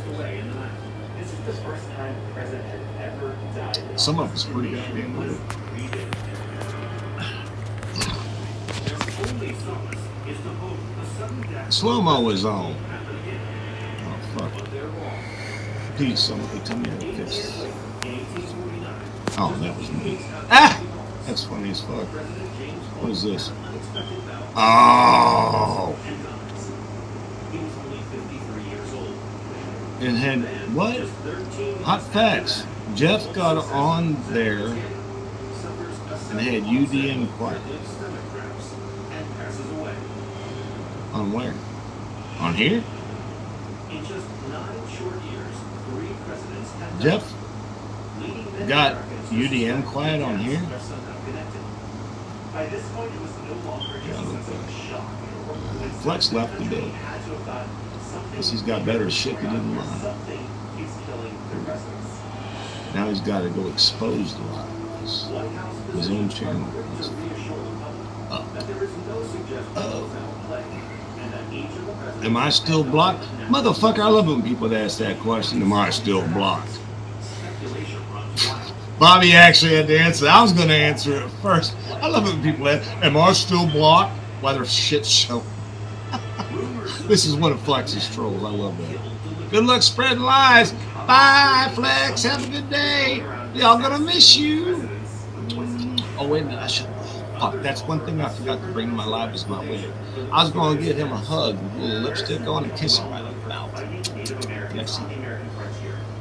Some of us pretty goddamn good. Slow-mo is on. Oh, fuck. Please, somebody tell me how to fix this. Oh, that was me. Ah! That's funny as fuck. What is this? Oh! And had, what? Hot Facts. Jeff got on there and had UDM quiet. On where? On here? Jeff got UDM quiet on here? Flex left the building. Guess he's got better shit to do than mine. Now he's got to go expose the lies. His own channel. Oh. Am I still blocked? Motherfucker, I love when people ask that question. Am I still blocked? Bobby actually had to answer. I was going to answer it first. I love it when people ask, am I still blocked? Why their shit show. This is one of Flex's trolls. I love that. Good luck spreading lies. Bye, Flex. Have a good day. Y'all gonna miss you. Oh, wait a minute. I should. Fuck, that's one thing I forgot to bring to my life is my wig. I was gonna get him a hug, with a little lipstick on, and kiss him right on the mouth. Next time.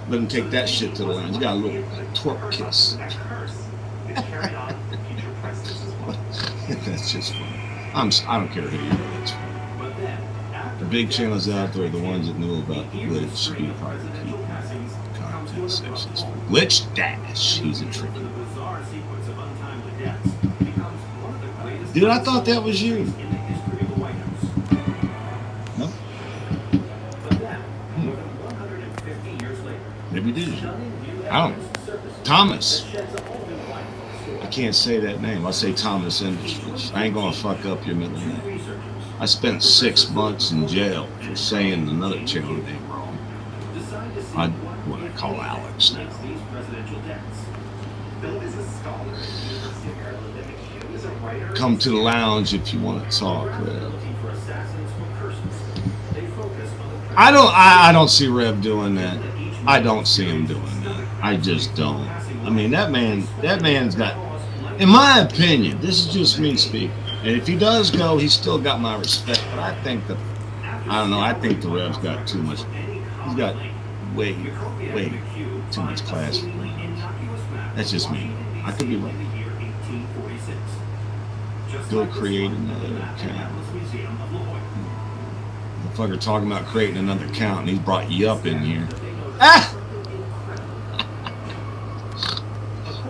Let him take that shit to the lounge. You got a little twerk kiss. That's just funny. I don't care who you are. It's funny. The big channels out there, the ones that know about the glitch, you probably keep content sections. Glitch Dash, he's a tricky one. Dude, I thought that was you. No? Maybe it is you. I don't know. Thomas. I can't say that name. I say Thomas Industries. I ain't gonna fuck up your middle name. I spent 6 months in jail for saying another channel name wrong. What I call Alex now. Come to the lounge if you want to talk, Rev. I don't see Rev doing that. I don't see him doing that. I just don't. I mean, that man's got, in my opinion, this is just me speaking. And if he does go, he's still got my respect. But I think I think the Rev's got too much. He's got way too much class for me. That's just me. I could be wrong. Go create another account. The fucker talking about creating another account, and he brought you up in here. Ah!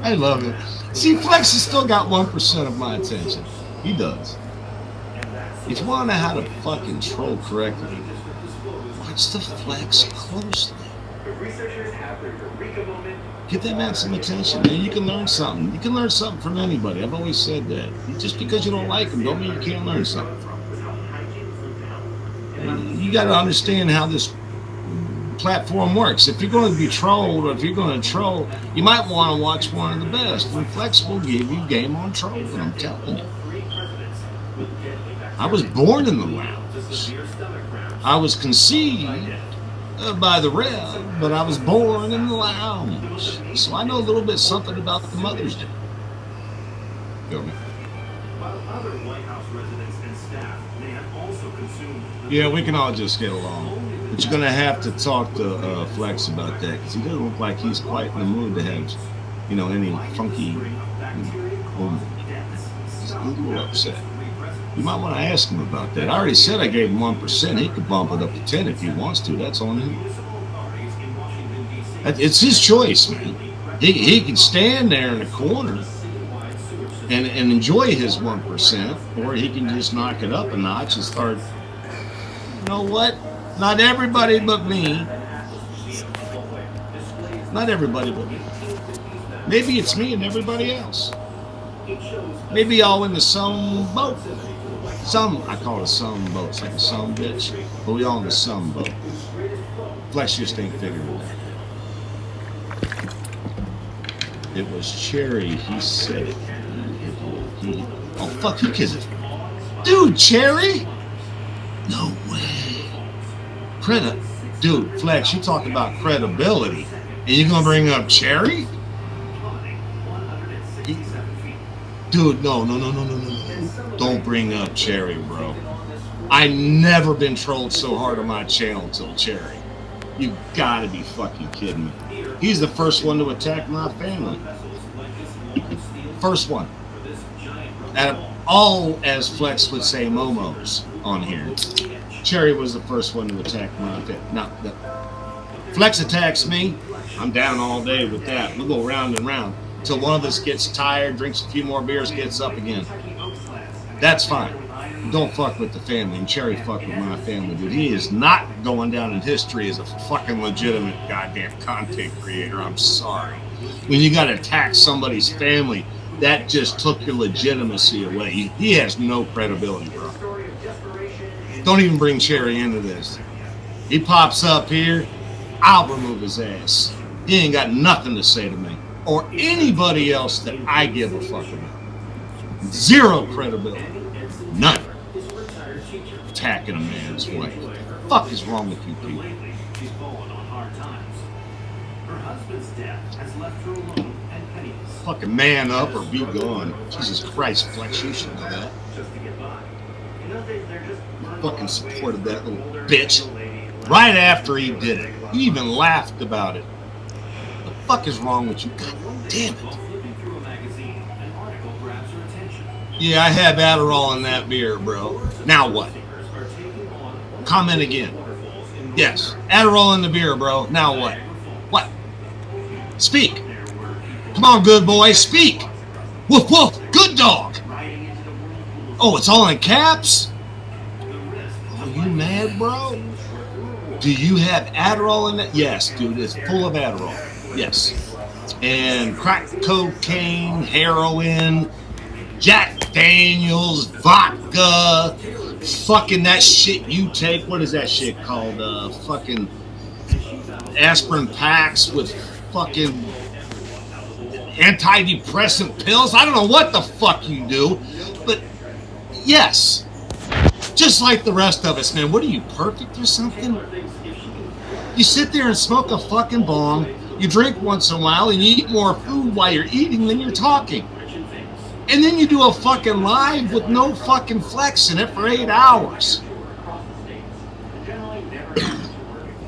I love it. See, Flex has still got 1% of my attention. He does. If you want to know how to fucking troll correctly, watch the Flex closely. Give that man some attention, man. You can learn something. You can learn something from anybody. I've always said that. Just because you don't like him, don't mean you can't learn something from him. You got to understand how this platform works. If you're going to be trolled, or if you're going to troll, you might want to watch one of the best. And Flex will give you game on trolling, I'm telling you. I was born in the lounge. I was conceived by the Rev, but I was born in the lounge. So I know a little bit something about the Mother's Day. Go me. Yeah, we can all just get along. But you're going to have to talk to Flex about that, because he doesn't look like he's quite in the mood to have, any funky moment. He's a little upset. You might want to ask him about that. I already said I gave him 1%. He could bump it up to 10 if he wants to. That's on him. It's his choice, man. He can stand there in the corner and enjoy his 1%, or he can just knock it up a notch and start, you know what? Not everybody but me. Not everybody but me. Maybe it's me and everybody else. Maybe all in the same boat. I call it a some boat. It's like a some bitch. But we all in the some boat. Flex just ain't figured it out. It was Cherry. He said it. Oh, fuck, who kids it? Dude, Cherry? No way. Dude, Flex, you talk about credibility. And you're going to bring up Cherry? Dude, no. Don't bring up Cherry, bro. I never been trolled so hard on my channel till Cherry. You gotta be fucking kidding me. He's the first one to attack my family. First one. Out of all, as Flex would say, momos on here, Cherry was the first one to attack my family. Now, Flex attacks me, I'm down all day with that. We'll go round and round until one of us gets tired, drinks a few more beers, gets up again. That's fine. Don't fuck with the family. And Cherry fuck with my family, dude. He is not going down in history as a fucking legitimate goddamn content creator. I'm sorry. When you got to attack somebody's family, that just took your legitimacy away. He has no credibility, bro. Don't even bring Cherry into this. He pops up here, I'll remove his ass. He ain't got nothing to say to me or anybody else that I give a fuck about. Zero credibility. None. Attacking a man's wife. What the fuck is wrong with you people? Fucking man up or be gone. Jesus Christ, Flex, you should know that. Fucking supported that little bitch right after he did it. He even laughed about it. What the fuck is wrong with you? God damn it. Yeah, I have Adderall in that beer, bro. Now what? Comment again. Yes, Adderall in the beer, bro. Now what? What? Speak. Come on, good boy, speak. Woof, woof, good dog. Oh, it's all in caps? Are you mad, bro? Do you have Adderall in it? Yes, dude, it's full of Adderall. Yes. And crack cocaine, heroin, Jack Daniels, vodka, fucking that shit you take. What is that shit called? Fucking aspirin packs with fucking antidepressant pills. I don't know what the fuck you do, but yes, just like the rest of us, man. What are you, perfect or something? You sit there and smoke a fucking bong, you drink once in a while, and you eat more food while you're eating than you're talking. And then you do a fucking live with no fucking flex in it for 8 hours.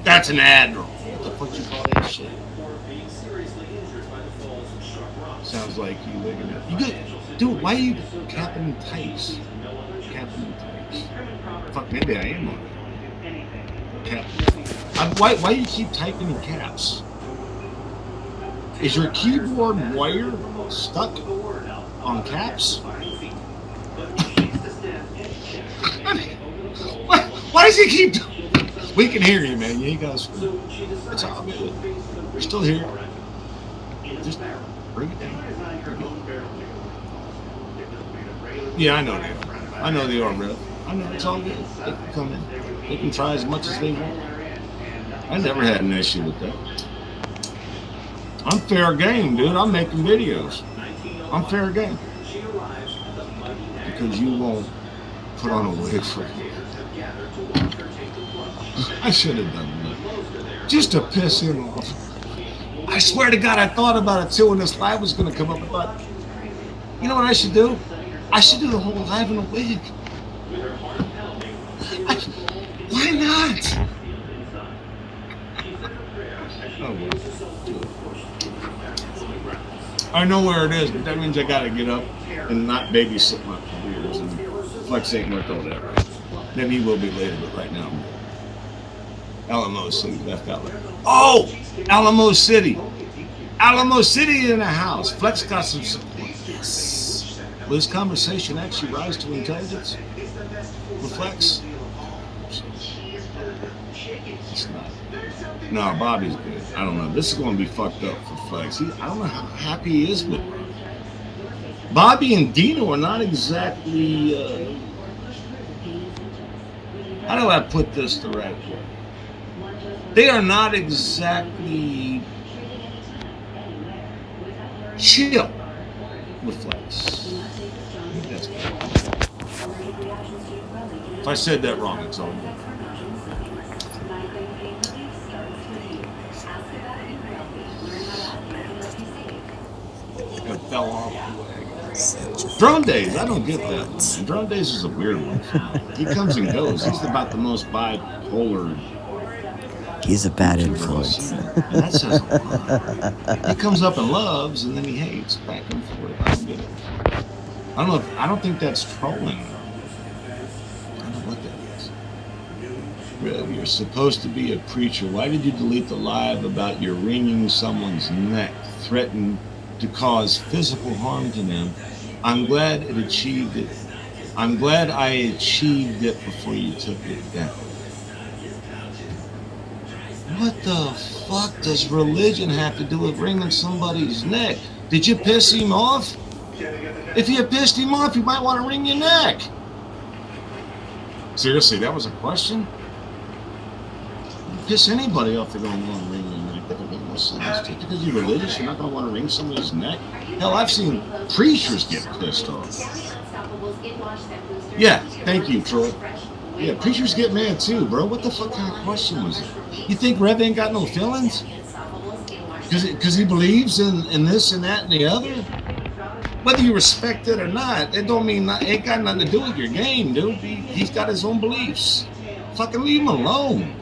That's an Adderall. What the fuck you call that shit? Sounds like you living it. You good? Dude, why are you capping tights? Capping tights. Fuck, maybe I am on it. Cap. Why do you keep typing in caps? Is your keyboard wire stuck on caps? Why does he keep doing? We can hear you, man. You ain't got to scream. It's all good. We're still here. Just bring it down. Yeah, I know they are. I know they are, bro. I know it's all good. They can come in. They can try as much as they want. I never had an issue with that. I'm fair game, dude. I'm making videos. I'm fair game. Because you won't put on a wig for me. I should have done that. Just to piss him off. I swear to God, I thought about it too when this live was going to come up. I thought, you know what I should do? I should do the whole live in a wig. Why not? Oh, well. I know where it is, but that means I got to get up and not babysit my careers. And Flex ain't worth all that, right? Maybe he will be later, but right now, Alamo City, left outlet. Oh, Alamo City. Alamo City in the house. Flex got some support. Yes. Will this conversation actually rise to intelligence? With Flex? It's not. No, Bobby's good. I don't know. This is going to be fucked up for Flex. I don't know how happy he is with Bobby. Bobby and Dino are not exactly... how do I put this the right way? They are not exactly chill with Flex. I think that's good. If I said that wrong, it's all good. It fell off the wagon. Drone Days, I don't get that one. Drone Days is a weird one. He comes and goes. He's about the most bipolar. He's a bad influence. And that says a lot. He comes up and loves, and then he hates back and forth. I don't get it. I don't think that's trolling. I don't know what that is. Really, you're supposed to be a preacher. Why did you delete the live about your wringing someone's neck, threatened to cause physical harm to them? I'm glad it achieved it. I'm glad I achieved it before you took it down. What the fuck does religion have to do with wringing somebody's neck? Did you piss him off? If you pissed him off, you might want to wring your neck. Seriously, that was a question? You piss anybody off, they're going to want to wring your neck. That don't make no sense. Just because you're religious, you're not going to want to wring somebody's neck? Hell, I've seen preachers get pissed off. Yeah, thank you, Troy. Yeah, preachers get mad too, bro. What the fuck kind of question was it? You think Rev ain't got no feelings? Because he believes in this and that and the other? Whether you respect it or not, it don't mean it ain't got nothing to do with your game, dude. He's got his own beliefs. Fucking leave him alone.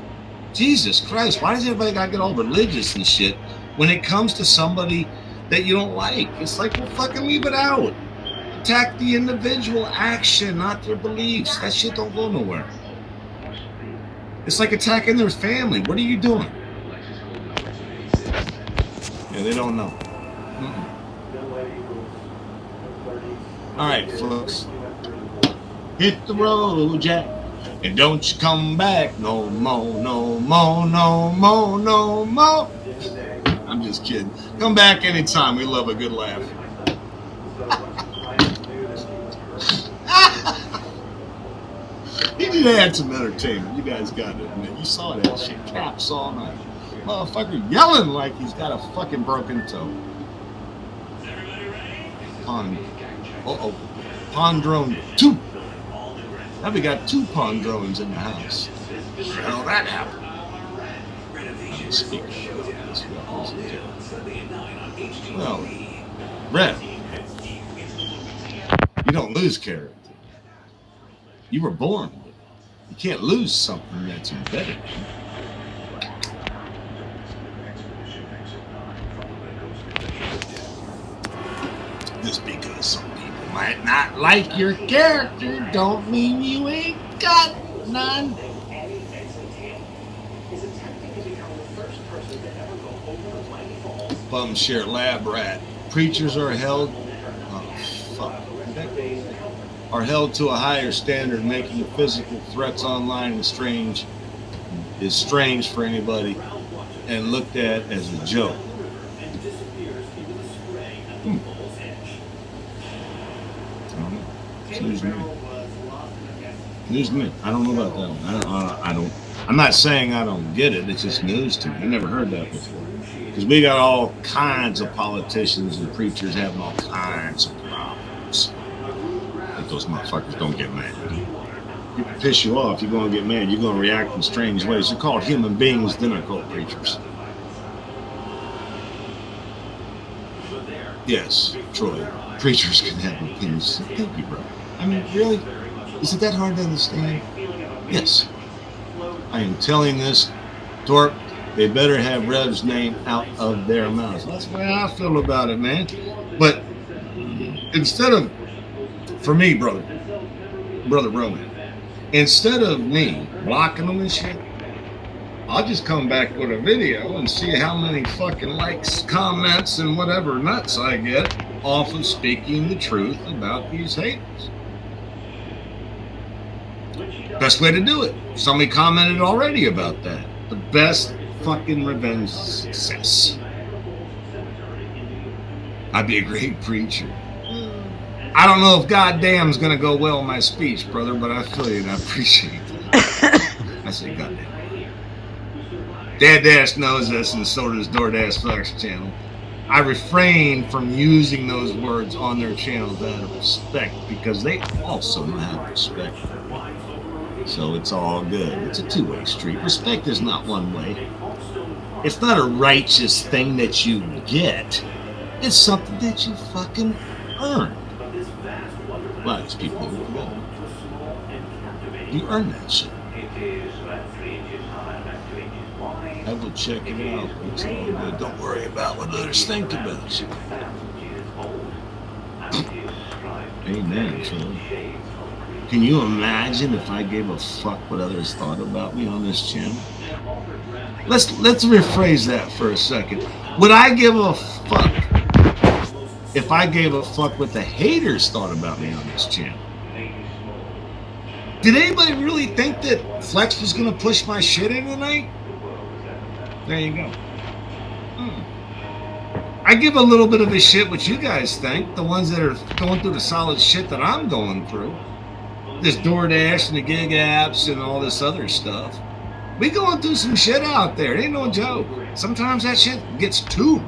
Jesus Christ, why does everybody gotta get all religious and shit when it comes to somebody that you don't like? It's like, well, fucking leave it out. Attack the individual action, not their beliefs. That shit don't go nowhere. It's like attacking their family. What are you doing? Yeah, they don't know. All right, folks. Hit the road, Jack. And don't you come back no more, no more, no more, no more. I'm just kidding. Come back anytime. We love a good laugh. He did add some entertainment. You guys got it, man. You saw that shit. Caps all night. Motherfucker yelling like he's got a fucking broken toe. Pond drone 2. Now we got 2 pond drones in the house. How that happened? I'm speaking of this. Well, Red, you don't lose character. You were born with it. You can't lose something that's embedded. Just because some people might not like your character don't mean you ain't got none. Bum share lab rat. Preachers are held are held to a higher standard, making physical threats online is strange for anybody and looked at as a joke. News to me. I don't know about that one. I don't. I'm not saying I don't get it. It's just news to me. I never heard that before. Because we got all kinds of politicians and preachers having all kinds of problems. But those motherfuckers don't get mad. If it piss you off, you're going to get mad. You're going to react in strange ways. They're called human beings, then they're called preachers. Yes, Troy. Preachers can have opinions. Thank you, bro. I mean, really? Is it that hard to understand? Yes. I am telling this, Torp, they better have Rev's name out of their mouths. That's the way I feel about it, man. But instead of, for me, brother Roman, instead of me blocking them and shit, I'll just come back with a video and see how many fucking likes, comments, and whatever nuts I get off of speaking the truth about these haters. Best way to do it. Somebody commented already about that. The best fucking revenge success. I'd be a great preacher. I don't know if goddamn's gonna go well in my speech, brother, but I feel you and I appreciate that. I say goddamn. Dad Dash knows this, and so does DoorDash Flex channel. I refrain from using those words on their channels out of respect because they also know how to respect. So it's all good. It's a two-way street. Respect is not one way. It's not a righteous thing that you get. It's something that you fucking earn. A lot of these people don't know. You earn that shit. I will check it out. It's all good. Don't worry about what others think about you. Amen, son. Can you imagine if I gave a fuck what others thought about me on this channel? Let's rephrase that for a second. Would I give a fuck if I gave a fuck what the haters thought about me on this channel? Did anybody really think that Flex was gonna push my shit in tonight? There you go. I give a little bit of a shit what you guys think, the ones that are going through the solid shit that I'm going through. this DoorDash and the gig apps and all this other stuff. We going through some shit out there. It ain't no joke. Sometimes that shit gets too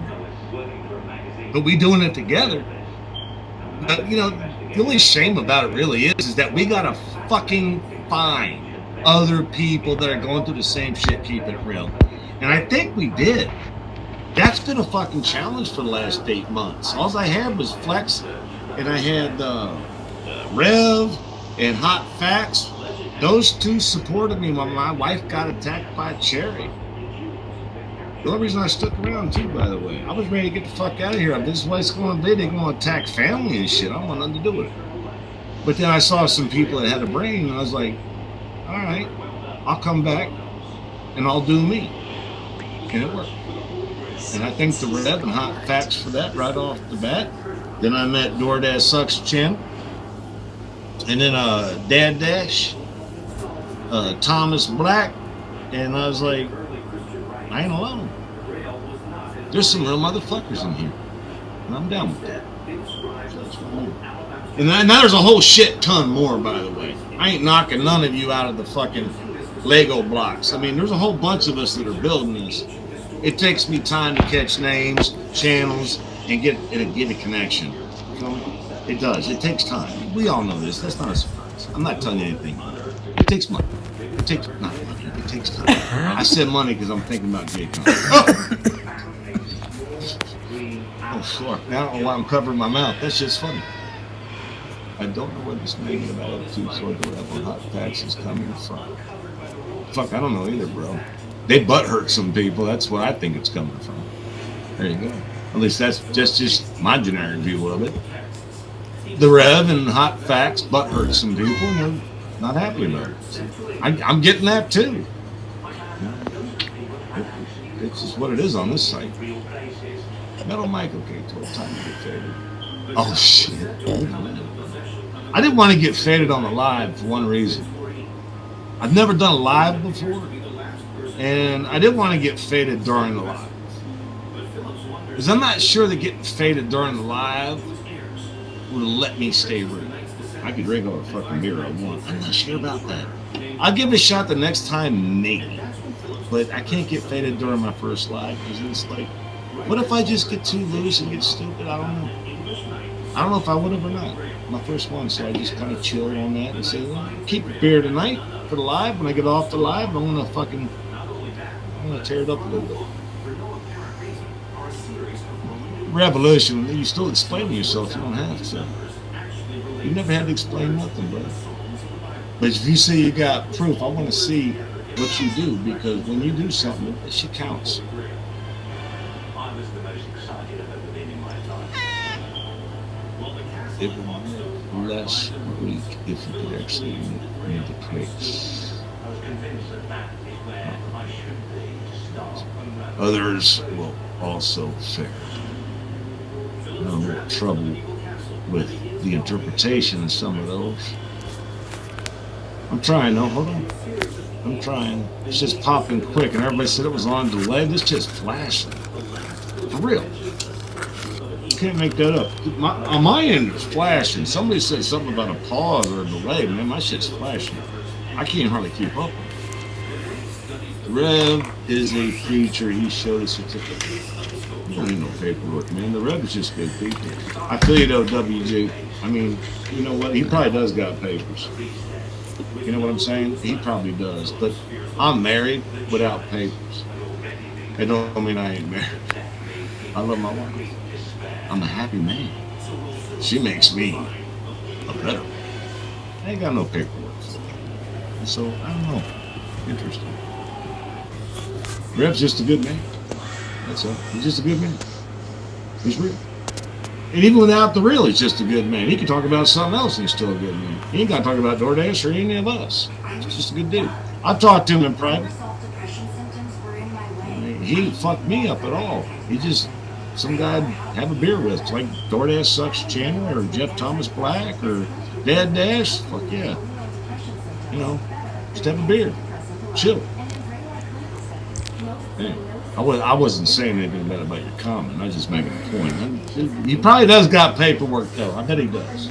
real. But we doing it together. But, you know, the only shame about it really is that we gotta fucking find other people that are going through the same shit, keeping it real. And I think we did. That's been a fucking challenge for the last 8 months. All I had was Flex, and I had Rev and Hot Facts. Those two supported me when my wife got attacked by Cherry. The only reason I stuck around too, by the way, I was ready to get the fuck out of here. If this is what it's going to be, they're going to attack family and shit. I don't want nothing to do with it. But then I saw some people that had a brain, and I was like, all right, I'll come back and I'll do me. And it worked. And I think the Rev and Hot Facts for that right off the bat. Then I met DoorDash Sucks Chin. And then Dad Dash, Thomas Black. And I was like, I ain't alone. There's some real motherfuckers in here. And I'm down with that. And now there's a whole shit ton more, by the way. I ain't knocking none of you out of the fucking Lego blocks. I mean, there's a whole bunch of us that are building this. It takes me time to catch names, channels, and get a connection. You know? It does. It takes time. We all know this. That's not a surprise. I'm not telling you anything. It takes money. It takes not money. It takes time. I said money because I'm thinking about J-Con. Oh, fuck. Now I don't know why I'm covering my mouth. That's just funny. I don't know where this negative attitude toward the Rebel Hot Facts is coming from. Fuck, I don't know either, bro. They butt hurt some people. That's what I think it's coming from. There you go. At least that's just my generic view of it. The Rev and Hot Facts butt hurt some people, and they're not happy about it. So I'm getting that too. It's just what it is on this site. Metal Mike, okay, told time to get faded. Oh shit. I didn't want to get faded on the live for one reason. I've never done a live before, and I didn't want to get faded during the live. Because I'm not sure that getting faded during the live would have let me stay real. I could drink all the fucking beer I want. I'm not sure about that. I'll give it a shot the next time, maybe. But I can't get faded during my first live because it's like, what if I just get too loose and get stupid? I don't know. I don't know if I would have or not. My first one, so I just kind of chilled on that and said, well, keep the beer tonight for the live. When I get off the live, I'm gonna tear it up a little bit. Revolution, you still explaining yourself. You don't have to. You never had to explain nothing, bro. But if you say you got proof, I want to see what you do, because when you do something, that shit counts. It would be less weak if you could actually make the case. Others will also fare no trouble with the interpretation of some of those. I'm trying though, hold on. I'm trying. It's just popping quick, and everybody said it was on delay. This just flashing. For real. You can't make that up. On my end, it's flashing. Somebody said something about a pause or a delay. Man, my shit's flashing. I can't hardly keep up with it. Rev is a preacher. He showed a certificate. You don't need no paperwork, man. The Rev is just good people. I feel you though, WG. I mean, you know what? He probably does got papers. You know what I'm saying? He probably does. But I'm married without papers. It don't mean I ain't married. I love my wife. I'm a happy man. She makes me a better man. I ain't got no paperwork. So, I don't know. Interesting. Rev's just a good man. That's all. He's just a good man. He's real. And even without the real, he's just a good man. He can talk about something else and he's still a good man. He ain't got to talk about DoorDash or any of us. He's just a good dude. I've talked to him in private. He fucked me up at all. He just, some guy I'd have a beer with, like DoorDash Sucks Channel or Jeff Thomas Black or Dad Dash. Fuck yeah. You know, just have a beer. Chill. Hey. I wasn't saying anything bad about your comment. I was just making a point. He probably does got paperwork, though. I bet he does.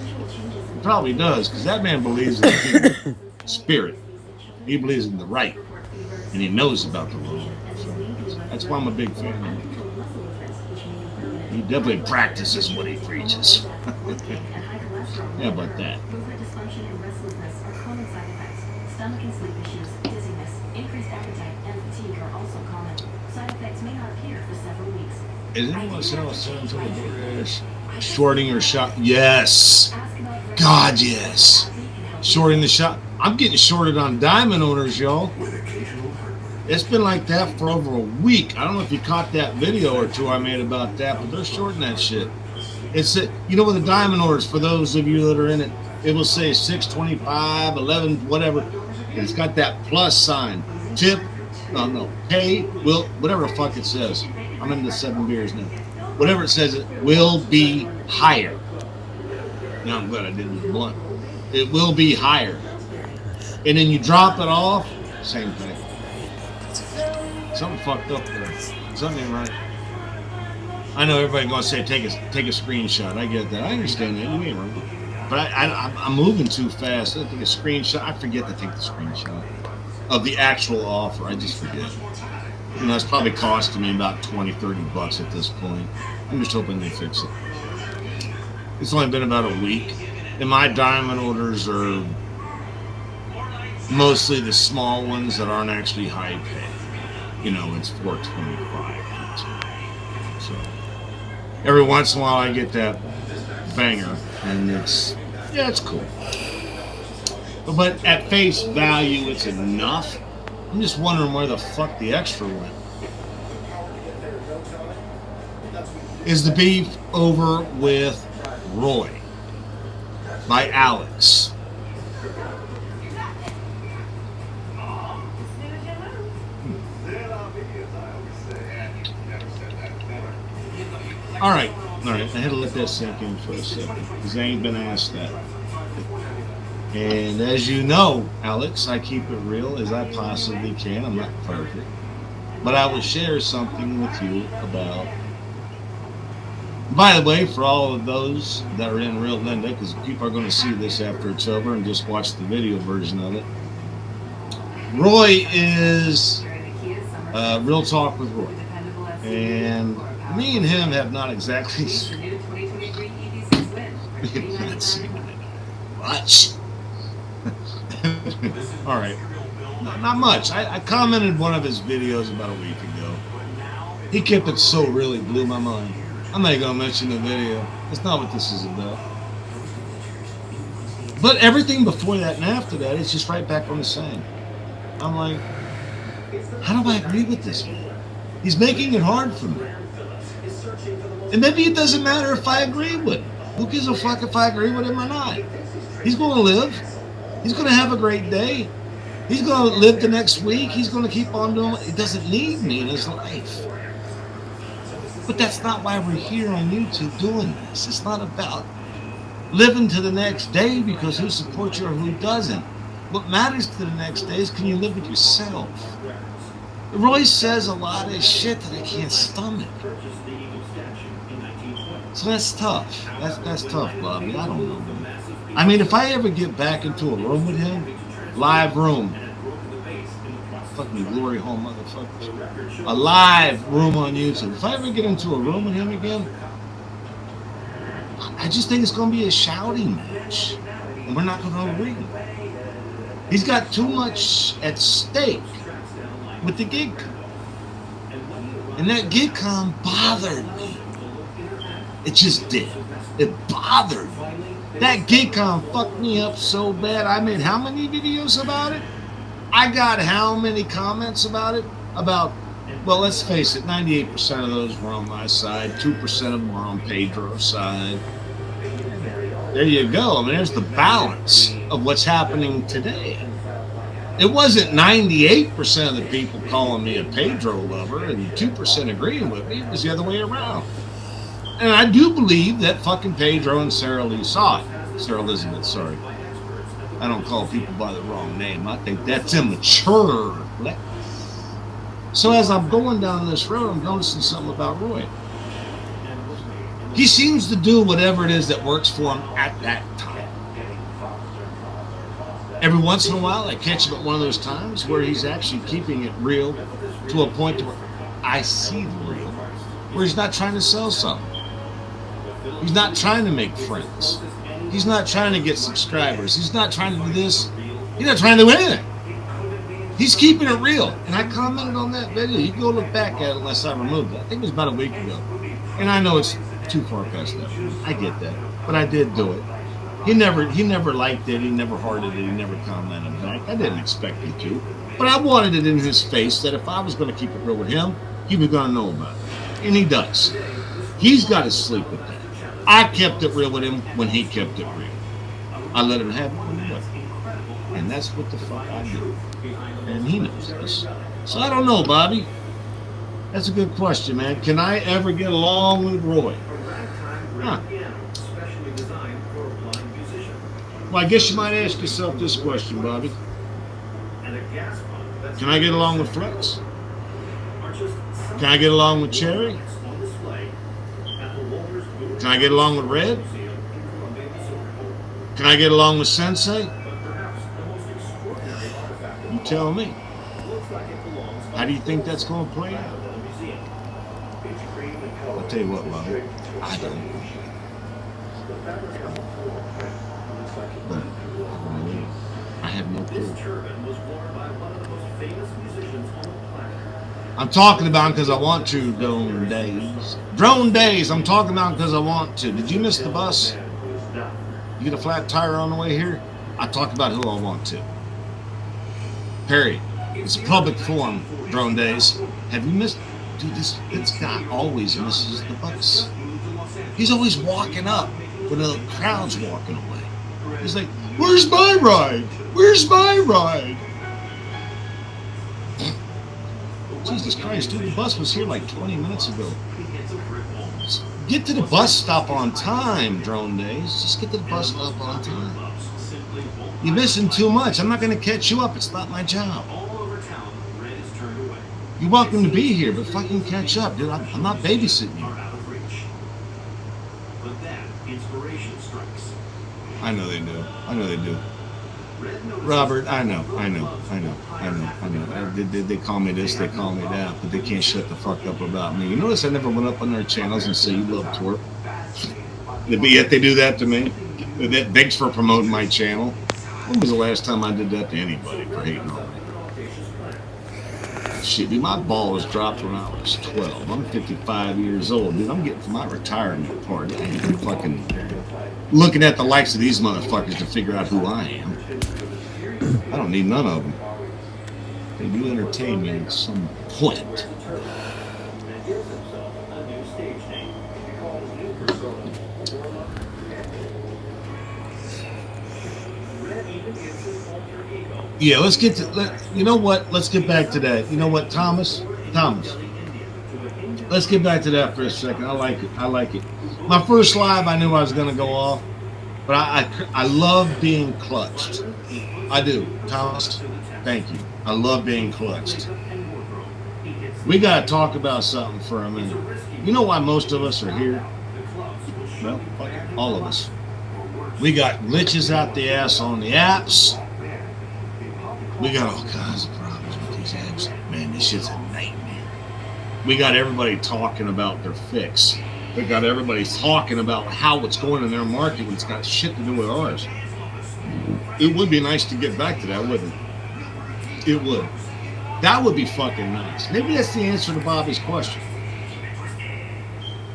He probably does, because that man believes in the spirit. He believes in the right, and he knows about the wrong. So that's why I'm a big fan of him. He definitely practices what he preaches. Yeah, about that. Stomach and sleep issues, dizziness, increased appetite, and fatigue are also common. Side effects may not appear for several weeks. Is anyone selling to the DoorDash? Shorting your shop? Yes. God, yes. Shorting the shop. I'm getting shorted on diamond owners, y'all. It's been like that for over a week. I don't know if you caught that video or two I made about that, but they're shorting that shit. It's you know, with the diamond orders, for those of you that are in it, it will say 625, 11, whatever. And it's got that plus sign. Tip, no, pay, will, whatever the fuck it says. I'm into 7 beers now. Whatever it says, it will be higher. Now I'm glad I didn't use blunt. It will be higher. And then you drop it off, same thing. Something fucked up there. Something ain't right. I know everybody gonna say take a screenshot. I get that. I understand that. You ain't wrong. But I'm moving too fast. I take a screenshot. I forget to take the screenshot of the actual offer. I just forget. You know, it's probably costing me about $20-$30 at this point. I'm just hoping they fix it. It's only been about a week, and my diamond orders are mostly the small ones that aren't actually high pay. You know, it's $4.25. So every once in a while I get that banger, and it's cool. But at face value, it's enough. I'm just wondering where the fuck the extra went. Is the beef over with Roy by Alex? All right. I had to let that sink in for a second because I ain't been asked that. And as you know, Alex, I keep it real as I possibly can. I'm not perfect. But I will share something with you about. By the way, for all of those that are in Real Linda, because people are going to see this after it's over and just watch the video version of it. Roy is Real Talk with Roy. And me and him have not exactly not seen much. All right, not much. I commented one of his videos about a week ago. He kept it so really blew my mind. I'm not gonna mention the video. That's not what this is about. But everything before that and after that is just right back on the same. I'm like, how do I agree with this man? He's making it hard for me. And maybe it doesn't matter if I agree with him. Who gives a fuck if I agree with him or not? He's going to live. He's going to have a great day. He's going to live the next week. He's going to keep on doing it. He doesn't need me in his life. But that's not why we're here on YouTube doing this. It's not about living to the next day because who supports you or who doesn't. What matters to the next day is can you live with yourself. Roy says a lot of shit that I can't stomach. So that's tough. That's tough, Bobby. I don't know. I mean, if I ever get back into a room with him, live room, fucking glory hole motherfuckers, a live room on YouTube. If I ever get into a room with him again, I just think it's going to be a shouting match, and we're not going to agree. He's got too much at stake with the GigCon. And that GigCon bothered me. It just did. It bothered me. That GigCon fucked me up so bad. I made how many videos about it? I got how many comments about it? About, well, let's face it, 98% of those were on my side. 2% of them were on Pedro's side. There you go. I mean, there's the balance of what's happening today. It wasn't 98% of the people calling me a Pedro lover and 2% agreeing with me. It was the other way around. And I do believe that fucking Pedro and Sarah Lee saw it. Sarah Elizabeth, sorry. I don't call people by the wrong name. I think that's immature. So as I'm going down this road, I'm noticing something about Roy. He seems to do whatever it is that works for him at that time. Every once in a while, I catch him at one of those times where he's actually keeping it real to a point where I see the real, where he's not trying to sell something. He's not trying to make friends. He's not trying to get subscribers. He's not trying to do this. He's not trying to do anything. He's keeping it real. And I commented on that video. You can go look back at it unless I removed it. I think it was about a week ago. And I know it's too far past that. I get that. But I did do it. He never liked it. He never hearted it. He never commented back. I didn't expect him to. But I wanted it in his face that if I was going to keep it real with him, he was going to know about it. And he does. He's got to sleep with that. I kept it real with him when he kept it real. I let him have it when he wasn't. And that's what the fuck I do. And he knows this. So I don't know, Bobby. That's a good question, man. Can I ever get along with Roy? Huh. Well, I guess you might ask yourself this question, Bobby. Can I get along with Flex? Can I get along with Cherry? Can I get along with Red? Can I get along with Sensei? You tell me. How do you think that's going to play out? I'll tell you what, Bobby. I don't. But I have no clue. I'm talking about him because I want to. Drone Days. Drone Days. I'm talking about him because I want to. Did you miss the bus? You get a flat tire on the way here? I talk about who I want to. Perry. It's a public forum, Drone Days. Have you missed? Dude, this guy always misses the bus. He's always walking up when the crowd's walking away. He's like, where's my ride? Where's my ride? Jesus Christ, dude, the bus was here like 20 minutes ago. Get to the bus stop on time, Drone Days. Just get to the bus stop on time. You're missing too much. I'm not going to catch you up. It's not my job. You're welcome to be here, but fucking catch up, dude. I'm not babysitting you. I know they do. I know they do. Robert, I know. They call me this, they call me that, but they can't shut the fuck up about me. You notice I never went up on their channels and say you love twerk? But yet they do that to me. Thanks for promoting my channel. When was the last time I did that to anybody for hating on me? Shit, dude, my ball was dropped when I was 12. I'm 55 years old, dude. I'm getting from my retirement party. I ain't fucking looking at the likes of these motherfuckers to figure out who I am. I don't need none of them. They do entertain me at some point. Yeah, let's get to, you know what? Let's get back to that. You know what, Thomas? Let's get back to that for a second. I like it. My first live, I knew I was going to go off, but I love being clutched. I do. Thomas, thank you. I love being clutched. We got to talk about something for a minute. You know why most of us are here? Well, fuck it, all of us. We got glitches out the ass on the apps. We got all kinds of problems with these apps. Man, this shit's a nightmare. We got everybody talking about their fix. We got everybody talking about how it's going in their market when it's got shit to do with ours. It would be nice to get back to that, wouldn't it? It would. That would be fucking nice. Maybe that's the answer to Bobby's question.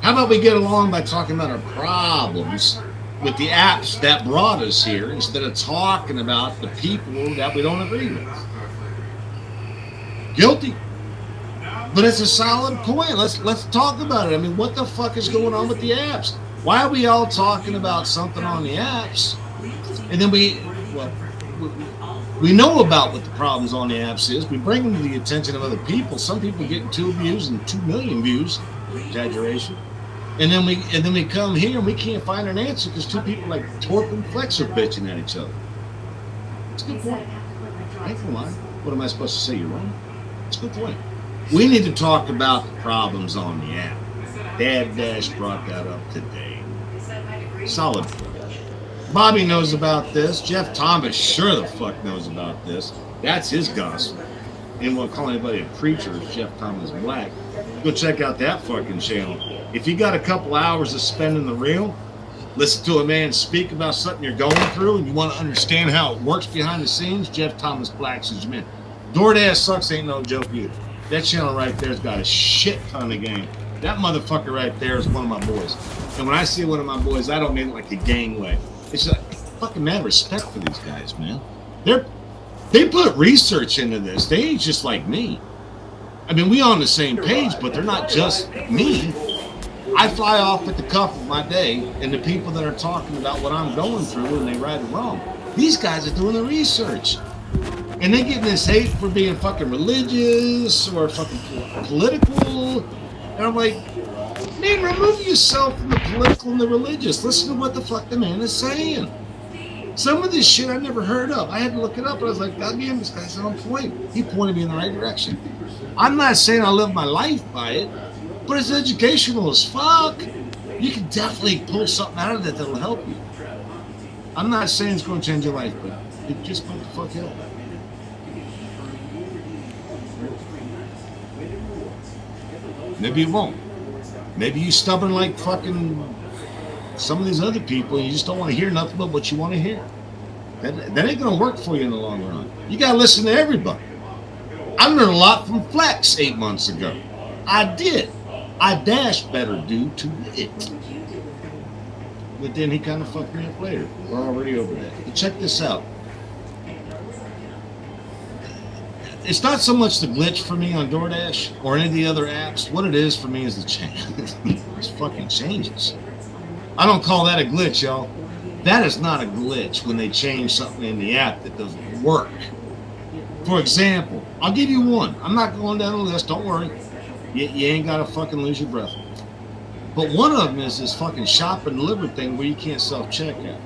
How about we get along by talking about our problems with the apps that brought us here instead of talking about the people that we don't agree with? Guilty. But it's a solid point. Let's talk about it. I mean, what the fuck is going on with the apps? Why are we all talking about something on the apps? And then we know about what the problems on the apps is. We bring them to the attention of other people. Some people getting 2 views and 2 million views. Exaggeration. And then we come here and we can't find an answer because 2 people like Torque and Flex are bitching at each other. It's a good point. Ain't no lie. What am I supposed to say? You're wrong. It's a good point. We need to talk about the problems on the app. Dad Dash brought that up today. Solid point. Bobby knows about this. Jeff Thomas sure the fuck knows about this. That's his gospel. And we'll call anybody a preacher if Jeff Thomas Black. Go check out that fucking channel. If you got a couple hours to spend in the reel, listen to a man speak about something you're going through and you want to understand how it works behind the scenes, Jeff Thomas Black's is your man. DoorDash Sucks ain't no joke either. That channel right there's got a shit ton of game. That motherfucker right there is one of my boys. And when I see one of my boys, I don't mean it like a gang way. It's like fucking mad respect for these guys, man. They put research into this. They ain't just like me. I mean, we on the same page, but they're not just me. I fly off at the cuff of my day, and the people that are talking about what I'm going through and they right or wrong, these guys are doing the research. And they getting this hate for being fucking religious or fucking political. And I'm like, man, remove yourself from the political and the religious. Listen to what the fuck the man is saying. Some of this shit I never heard of. I had to look it up, and I was like, God damn, this guy's on point. He pointed me in the right direction. I'm not saying I live my life by it, but it's educational as fuck. You can definitely pull something out of that that'll help you. I'm not saying it's going to change your life, but it just might the fuck help. Maybe it won't. Maybe you stubborn like fucking some of these other people. You just don't want to hear nothing but what you want to hear. That ain't gonna work for you in the long run. You gotta listen to everybody. I learned a lot from Flex 8 months ago. I did. I dashed better due to it. But then he kind of fucked me up later. We're already over that. But check this out. It's not so much the glitch for me on DoorDash or any of the other apps. What it is for me is the change. It's fucking changes. I don't call that a glitch, y'all. That is not a glitch when they change something in the app that doesn't work. For example, I'll give you one. I'm not going down the list. Don't worry. You ain't got to fucking lose your breath. But one of them is this fucking shop and deliver thing where you can't self-checkout.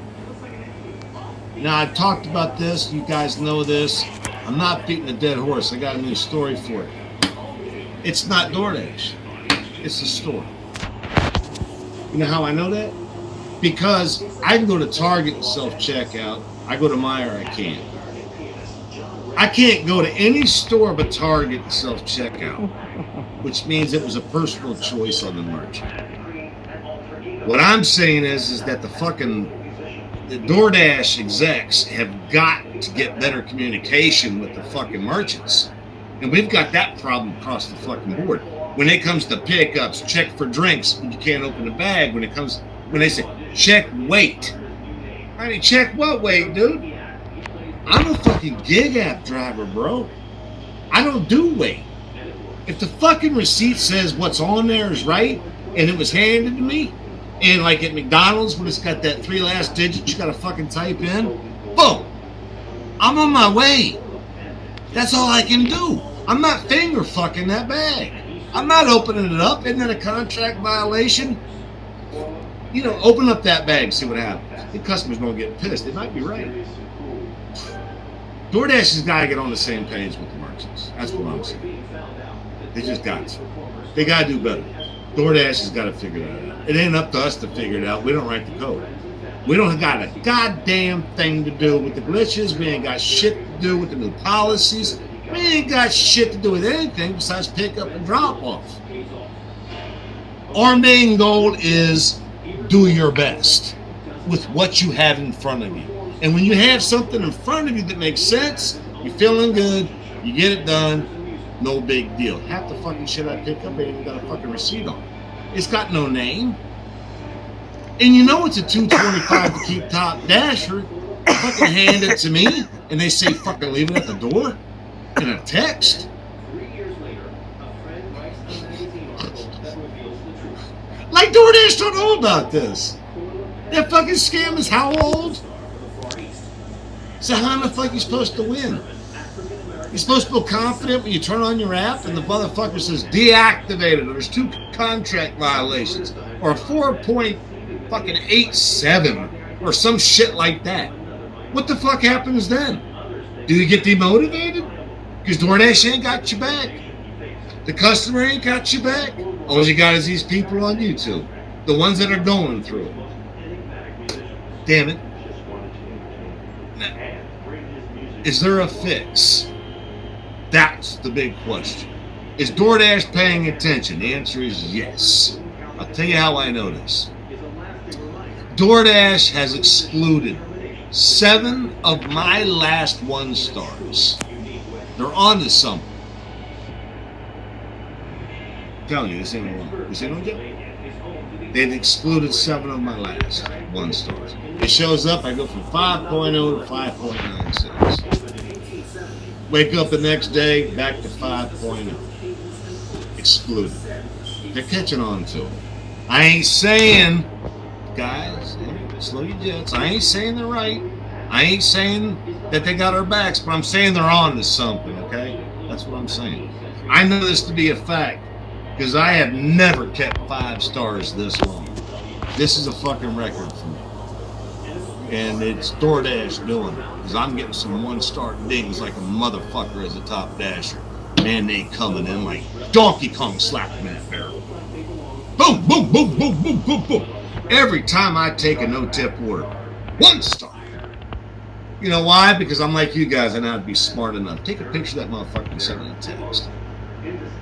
Now, I've talked about this. You guys know this. I'm not beating a dead horse. I got a new story for it. It's not DoorDash. It's the store. You know how I know that? Because I can go to Target and self-checkout. I go to Meijer, I can't. I can't go to any store but Target and self-checkout, which means it was a personal choice on the merchant. What I'm saying is that the DoorDash execs have got to get better communication with the fucking merchants. And we've got that problem across the fucking board. When it comes to pickups, check for drinks, you can't open the bag. When they say, check weight. I mean, check what weight, dude? I'm a fucking gig app driver, bro. I don't do weight. If the fucking receipt says what's on there is right, and it was handed to me, and like at McDonald's when it's got that 3 last digits you gotta fucking type in, boom, I'm on my way. That's all I can do. I'm not finger fucking that bag. I'm not opening it up. Isn't that a contract violation? You know, open up that bag, see what happens. The customer's gonna get pissed. They might be right. DoorDash has got to get on the same page with the merchants. That's what I'm saying. They just got to. They got to do better. DoorDash has got to figure that out. It ain't up to us to figure it out. We don't write the code. We don't got a goddamn thing to do with the glitches. We ain't got shit to do with the new policies. We ain't got shit to do with anything besides pick up and drop off. Our main goal is do your best with what you have in front of you. And when you have something in front of you that makes sense, you're feeling good, you get it done, no big deal. Half the fucking shit I pick up ain't even got a fucking receipt on. It's got no name. And you know it's a $2.25 to keep top dasher. Fucking hand it to me, and they say fucking leave it at the door in a text. Like DoorDash don't know about this. That fucking scam is how old? So how the fuck are you supposed to win? You're supposed to feel confident when you turn on your app and the motherfucker says deactivated, or there's 2 contract violations, or a 4.87, or some shit like that. What the fuck happens then? Do you get demotivated? Because DoorDash ain't got your back. The customer ain't got your back. All you got is these people on YouTube, the ones that are going through it. Damn it. Is there a fix? That's the big question. Is DoorDash paying attention? The answer is yes. I'll tell you how I know this. DoorDash has excluded 7 of my last 1 stars. They're on to something. I'm telling you, this ain't no lie. This ain't no joke. They've excluded 7 of my last 1 stars. It shows up, I go from 5.0 to 5.96. Wake up the next day, back to 5.0. Excluded. They're catching on to it. I ain't saying, guys, slow your jets. I ain't saying they're right. I ain't saying that they got our backs, but I'm saying they're on to something, okay? That's what I'm saying. I know this to be a fact because I have never kept 5 stars this long. This is a fucking record for me. And it's DoorDash doing it because I'm getting some 1-star dings like a motherfucker as a top dasher. Man, they coming in like Donkey Kong slapping that barrel. Boom, boom, boom, boom, boom, boom, boom. Every time I take a no-tip order, 1 star. You know why? Because I'm like you guys, I know how to be smart enough. Take a picture of that motherfucker and send it a text.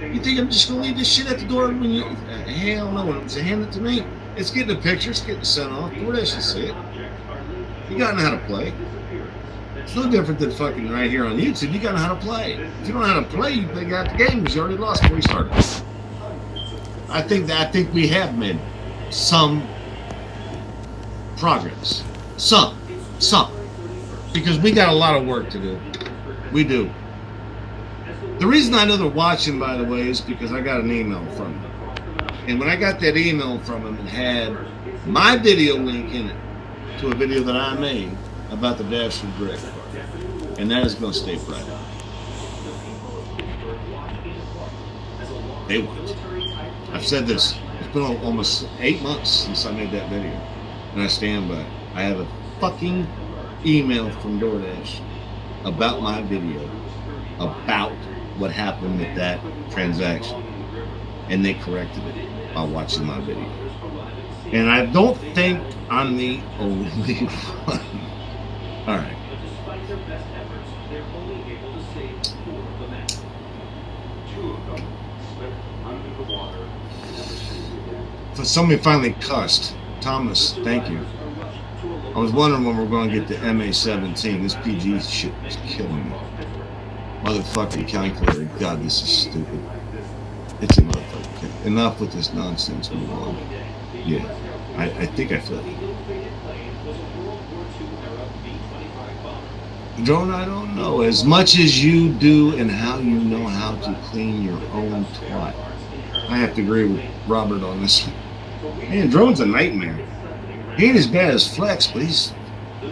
You think I'm just gonna leave this shit at the door when you? Hell no! When it's hand it to me, it's getting a picture, it's getting sent off. DoorDash should see it. You gotta know how to play. It's no different than fucking right here on YouTube. You gotta know how to play. If you don't know how to play, you play out the game because you already lost before you started. I think we have made some progress. Some. Because we got a lot of work to do. We do. The reason I know they're watching, by the way, is because I got an email from them. And when I got that email from them, it had my video link in it to a video that I made about the Dasher Direct card. And that is going to stay private. They watch. I've said this. It's been almost 8 months since I made that video. And I stand by it. I have a fucking email from DoorDash about my video, about what happened with that transaction. And they corrected it by watching my video. And I don't think I'm the only one. All right. So somebody finally cussed. Thomas, thank you. I was wondering when we're going to get the MA-17. This PG shit is killing me. Motherfucking calculator. God, this is stupid. It's a motherfucking. Enough with this nonsense. Move on. Yeah. I think I feel it. Drone, I don't know. As much as you do and how you know how to clean your own twat. I have to agree with Robert on this one. Man, Drone's a nightmare. He ain't as bad as Flex, but he's...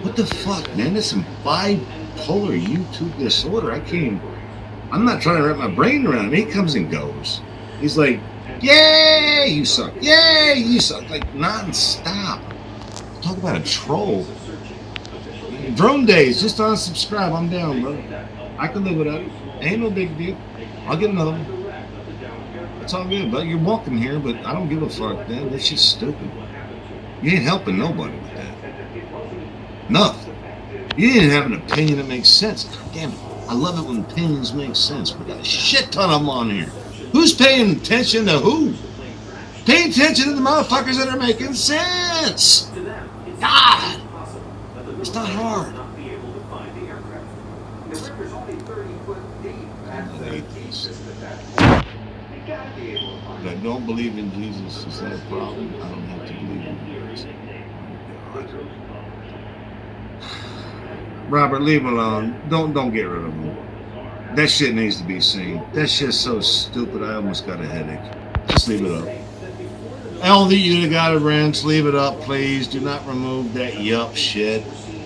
What the fuck, man? There's some bipolar YouTube disorder. I can't even... I'm not trying to wrap my brain around it. He comes and goes. He's like, yay, you suck. Yay, you suck. Like, non-stop. Talk about a troll. Drone days, just unsubscribe. I'm down, bro. I can live without it. Ain't no big deal. I'll get another one. It's all good, but you're welcome here, but I don't give a fuck, man. That's just stupid. You ain't helping nobody with that. Nothing. You didn't have an opinion that makes sense. God damn it. I love it when opinions make sense. We got a shit ton of them on here. Who's paying attention to who? Pay attention to the motherfuckers that are making sense. God. It's not hard. I don't believe in Jesus. Is that a problem? I don't have to believe in Jesus. Robert, leave him alone. Don't get rid of him. That shit needs to be seen. That shit's so stupid. I almost got a headache. Just leave it up. LD, you got a wrench. Leave it up, please. Do not remove that yup shit.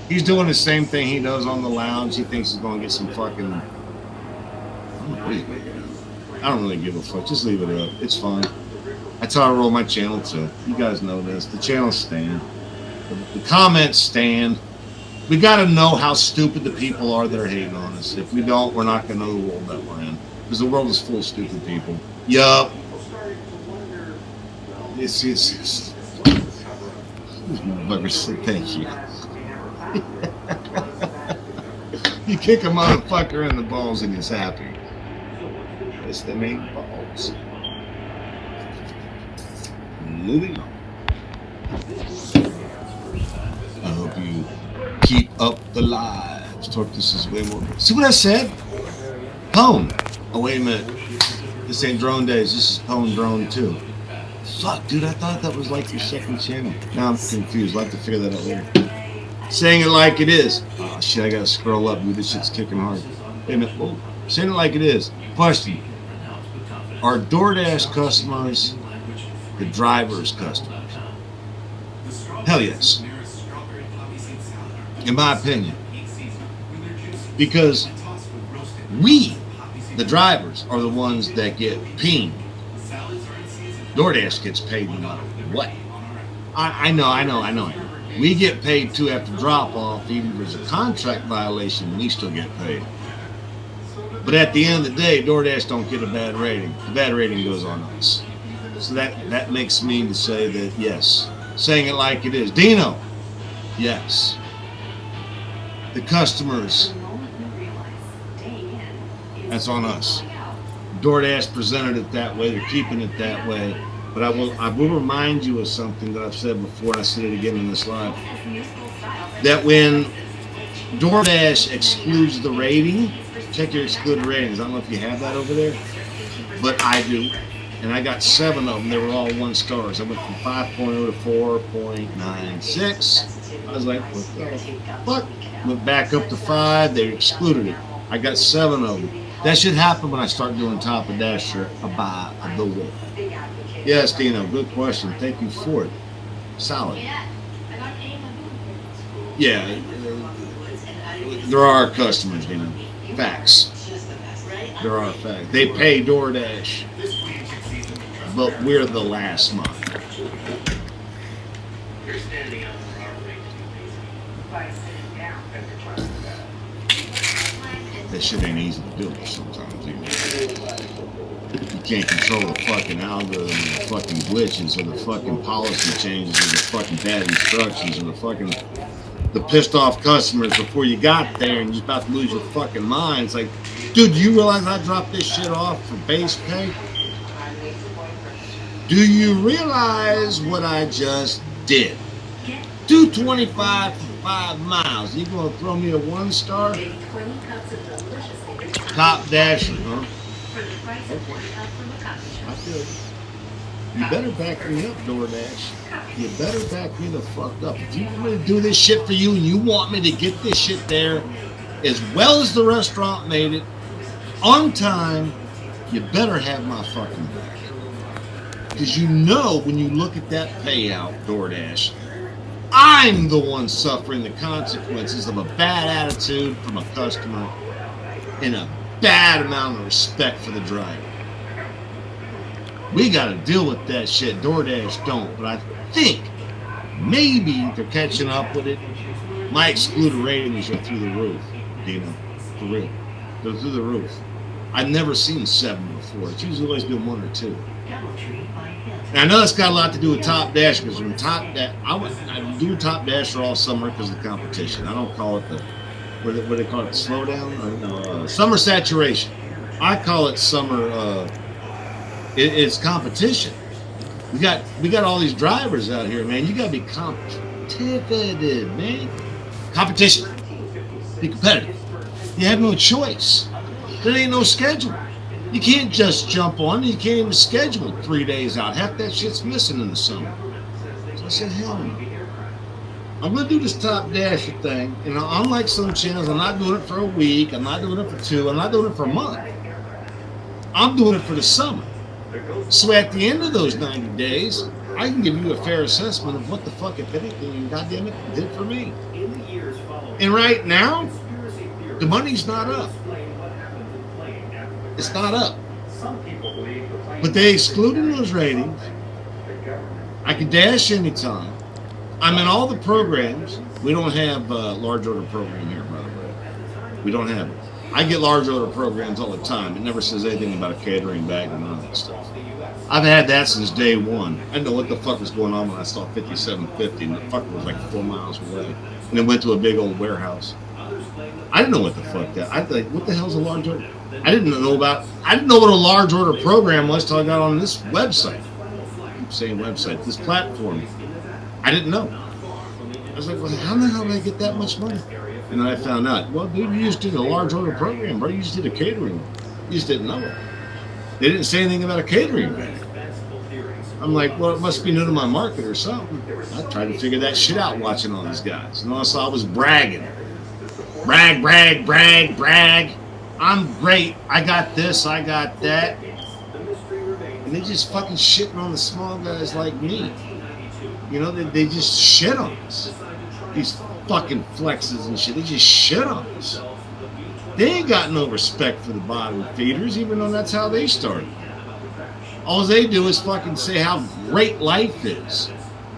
He's doing the same thing he does on the lounge. He thinks he's going to get some fucking... I don't really give a fuck. Just leave it up. It's fine. That's how I roll my channel too. You guys know this. The channels stand. The comments stand. We got to know how stupid the people are that are hating on us. If we don't, we're not going to know the world that we're in. Because the world is full of stupid people. Yup. It's this motherfucker said thank you. You kick a motherfucker in the balls and he's happy. It's the main balls. Moving on. I hope you keep up the lives. This is way more. See what I said? Pwn. Oh, wait a minute. This ain't Drone Days. This is Pwn Drone 2. Fuck, dude. I thought that was like your second channel. Now I'm confused. I'll have to figure that out later. Saying it like it is. Oh, shit. I gotta scroll up, dude. This shit's kicking hard. Wait a minute. Oh, saying it like it is. Question. Are DoorDash customers the driver's customers? Hell yes. In my opinion. Because we, the drivers, are the ones that get pinged. DoorDash gets paid no matter what. I know. We get paid too after drop off. Even if there's a contract violation, we still get paid. But at the end of the day, DoorDash don't get a bad rating. The bad rating goes on us. So that makes me to say that yes, saying it like it is. Dino, yes. The customers, that's on us. DoorDash presented it that way. They're keeping it that way. But I will remind you of something that I've said before, and I said it again in this live. That when DoorDash excludes the rating, check your excluded ratings. I don't know if you have that over there, but I do. And I got 7 of them. They were all 1 stars. I went from 5.0 to 4.96. I was like, what the fuck? Went back up to 5. They excluded it. I got 7 of them. That should happen when I start doing Top of Dasher by the way. Yes, Dino, good question. Thank you for it. Solid. Yeah, there are customers, Dino. Facts. There are facts. They pay DoorDash, but we're the last month. That shit ain't easy to do sometimes either. You can't control the fucking algorithm, or the fucking glitches, or the fucking policy changes, or the fucking bad instructions, or the pissed off customers before you got there and you're about to lose your fucking mind. It's like, dude, do you realize I dropped this shit off for base pay? Do you realize what I just did? 225 for 5 miles. You gonna throw me a 1 star? Top Dasher, huh? Okay. I feel it. You better back me up, DoorDash. You better back me the fuck up. If you want me to do this shit for you and you want me to get this shit there as well as the restaurant made it, on time, you better have my fucking back. Because you know when you look at that payout, DoorDash, I'm the one suffering the consequences of a bad attitude from a customer and a bad amount of respect for the driver. We got to deal with that shit. DoorDash don't, but I think maybe they're catching up with it. My excluded ratings are through the roof, Dino. For real. They're through the roof. I've never seen 7 before. It's usually always been 1 or 2. And I know that's got a lot to do with Top Dash, because when I do Top Dasher all summer because of the competition. I don't call it what do they call it, slowdown? Or no, summer saturation. I call it summer, it's competition. We got all these drivers out here, man. You got to be competitive, man. Competition. Be competitive. You have no choice. There ain't no schedule. You can't just jump on. You can't even schedule 3 days out. Half that shit's missing in the summer. So I said, hell no. I'm going to do this Top Dasher thing. And unlike some channels, I'm not doing it for a week. I'm not doing it for 2. I'm not doing it for a month. I'm doing it for the summer. So at the end of those 90 days, I can give you a fair assessment of what the fuck, if anything, you goddamn it did for me. And right now, the money's not up. It's not up. But they excluded those ratings. I can dash anytime. I'm in all the programs. We don't have a large order program here, by the way. We don't have it. I get large order programs all the time. It never says anything about a catering bag and none of that stuff. I've had that since day one. I didn't know what the fuck was going on when I saw 5750 and the fucker was like 4 miles away. And it went to a big old warehouse. I didn't know what the fuck that. I like, what the hell's a large order? I didn't know what a large order program was till I got on this website. I keep saying website, this platform. I didn't know. I was like, well, how the hell did I get that much money? And then I found out, well, dude, you just did a large order program, bro. You just did a catering. You just didn't know it. They didn't say anything about a catering bag. I'm like, well, it must be new to my market or something. I tried to figure that shit out watching all these guys. And all I saw was bragging. Brag, brag, brag, brag. I'm great. I got this, I got that. And they just fucking shitting on the small guys like me. You know, they just shit on us. These fucking flexes and shit, they just shit on us. They ain't got no respect for the bottom feeders, even though that's how they started. All they do is fucking say how great life is.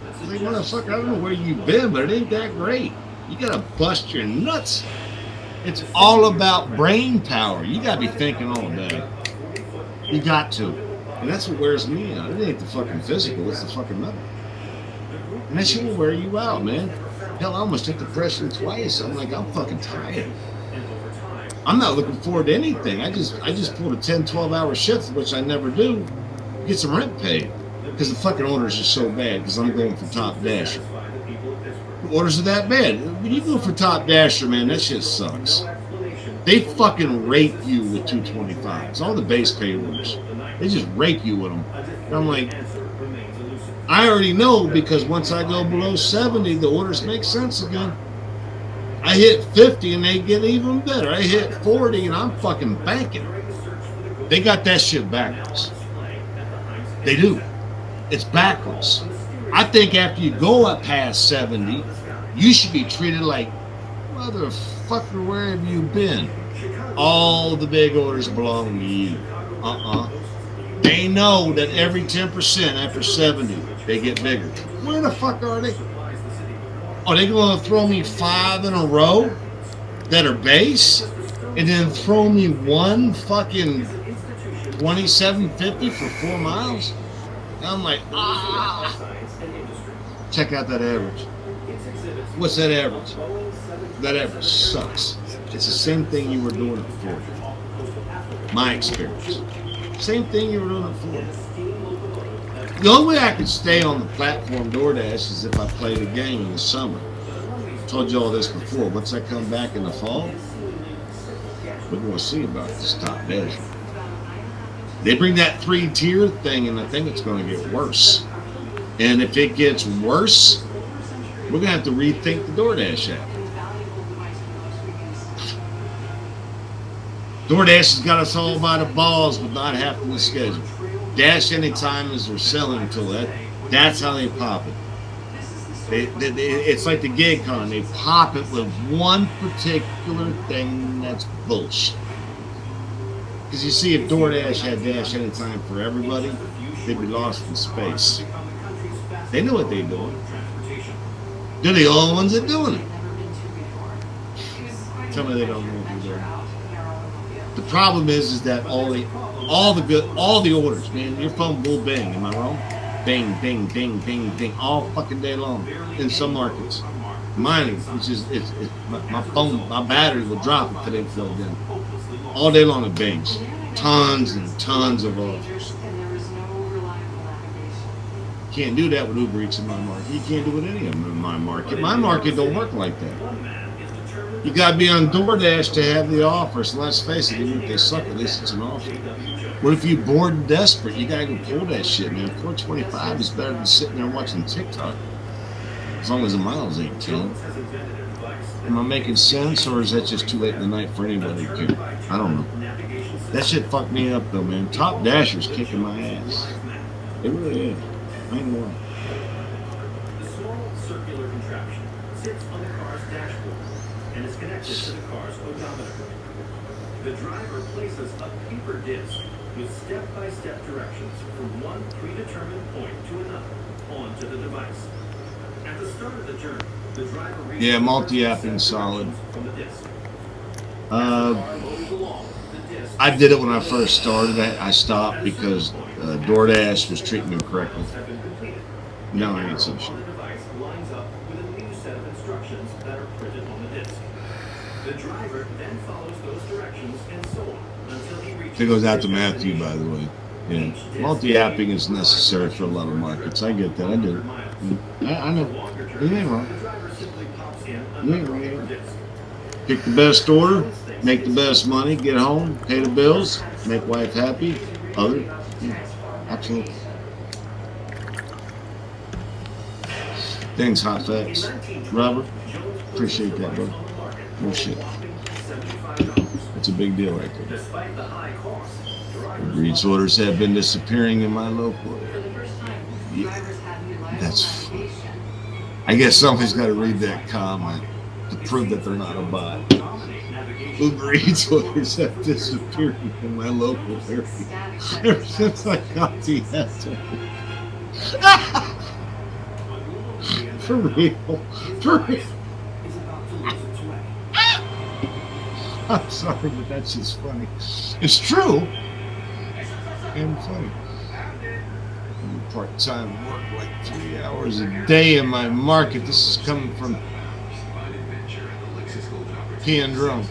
It's like, motherfucker, I don't know where you've been, but it ain't that great. You gotta bust your nuts. It's all about brain power. You gotta be thinking all day. You got to. And that's what wears me out. It ain't the fucking physical, it's the fucking mental. And that shit will wear you out, man. Hell, I almost took depression twice. I'm like, I'm fucking tired. I'm not looking forward to anything. I just pulled a 10, 12-hour shift, which I never do, get some rent paid. Because the fucking orders are so bad, because I'm going for Top Dasher. The orders are that bad. When you go for Top Dasher, man, that shit sucks. They fucking rape you with 225s. All the base pay orders. They just rape you with them. And I'm like, I already know, because once I go below 70, the orders make sense again. I hit 50 and they get even better. I hit 40 and I'm fucking banking. They got that shit backwards. They do. It's backwards. I think after you go up past 70, you should be treated like, motherfucker, where have you been? All the big orders belong to you. They know that every 10% after 70, they get bigger. Where the fuck are they? Are they going to throw me 5 in a row that are base, and then throw me one fucking 27.50 for 4 miles? And I'm like, check out that average. What's that average? That average sucks. It's the same thing you were doing it for. My experience. Same thing you were doing it for. The only way I could stay on the platform DoorDash is if I played a game in the summer. I told you all this before. Once I come back in the fall, we're going to see about this Top Dasher. They bring that 3-tier thing, and I think it's going to get worse. And if it gets worse, we're going to have to rethink the DoorDash app. DoorDash has got us all by the balls with not having to schedule. Dash Anytime as they're selling until that. That's how they pop it. It's like the gig con. They pop it with one particular thing that's bullshit. Because you see, if DoorDash had Dash Anytime for everybody, they'd be lost in space. They know what they're doing. They're the only ones that are doing it. Tell me they don't know what they're doing. The problem is that all the orders, man, your phone will bing, am I wrong? Bing, bing, bing, bing, bing, all fucking day long in some markets. Mine, which is, my phone, my battery will drop if it ain't plugged in. All day long it bings. Tons and tons of offers. You can't do that with Uber Eats in my market. You can't do it with any of them in my market. My market don't work like that. You gotta be on DoorDash to have the offer. So let's face it, even if they suck, at least it's an offer. What if you're bored and desperate? You gotta go pull that shit, man. $4.25 is better than sitting there watching TikTok. As long as the miles ain't 10. Am I making sense, or is that just too late in the night for anybody to care? I don't know. That shit fucked me up though, man. Top Dasher's kicking my ass. It really is. I ain't lying. The small circular contraption sits on the car's dashboard and is connected to the car's odometer. The driver places a paper disc with step-by-step directions from one predetermined point to another onto the device. At the start of the journey, the driver reads multi-apping solid. from the disc. I did it when I first started. I stopped because DoorDash was treating me correctly. No, I ain't some shit. The device lines up with a new set of instructions that are printed on the disc. The The driver then follows those directions and so on until he reaches. It goes out to Matthew, by the way. Yeah. Multi-apping is necessary for a lot of markets. I get that. I do. I know. You ain't wrong. The driver simply pops in You ain't wrong. Pick the best order, make the best money, get home, pay the bills, make wife happy. Other, yeah, absolutely. Thanks, Hot Facts. Robert, appreciate that, bro. No shit. It's a big deal right there. Despite the high cost, drivers Reed's orders have been disappearing in my local For area. the first time, Yeah, drivers have utilized that's- navigation. I guess somebody's got to read that comment to prove that they're not a bot. Uber Eats orders have disappeared in my local area ever since I got the answer. For real. For real. I'm sorry, but that's just funny. It's true and funny. Part-time work like 3 hours a day in my market. This is coming from Keandrone.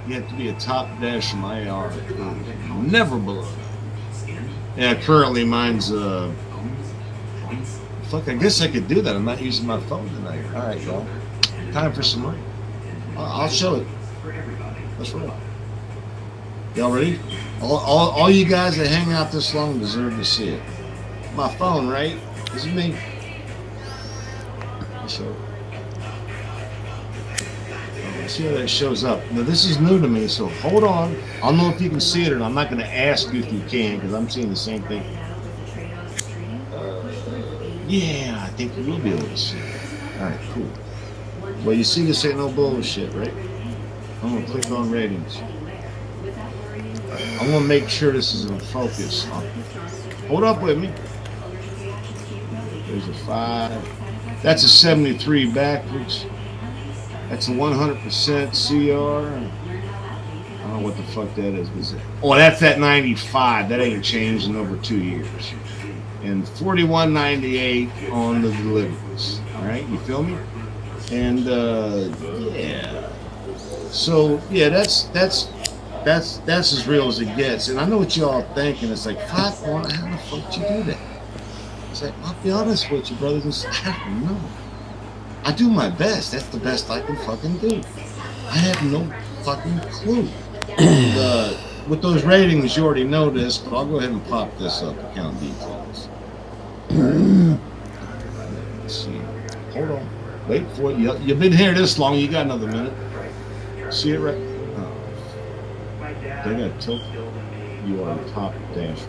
You have to be a top dash from IR. Never below. Yeah, currently mine's fuck, I guess I could do that. I'm not using my phone tonight. Alright, y'all. Time for some money. I'll show it. That's right. Y'all ready? All you guys that hang out this long deserve to see it. My phone, right? This is me. I'll show it. See how that shows up. Now this is new to me, so hold on. I'll know if you can see it or not. I'm not going to ask you if you can because I'm seeing the same thing. Yeah, I think you will be able to see it. All right, cool. Well, you see this ain't no bullshit, right? I'm going to click on ratings. I'm going to make sure this is in focus. Hold up with me. There's a 5. That's a 73 backwards. That's a 100% CR. I don't know what the fuck that is. Oh, that's that 95. That ain't changed in over 2 years. And 41.98 on the deliveries. All right, you feel me? And yeah. So yeah, that's as real as it gets. And I know what y'all thinking. It's like 5.1. How the fuck did you do that? It's like, I'll be honest with you, brothers and sisters. I don't know. I do my best. That's the best I can fucking do. I have no fucking clue. And, with those ratings, you already know this, but I'll go ahead and pop this up. Account details. Let's see. Hold on. Wait for it. You've been here this long. You got another minute. See it right? Oh. They got tilt. You are top dash.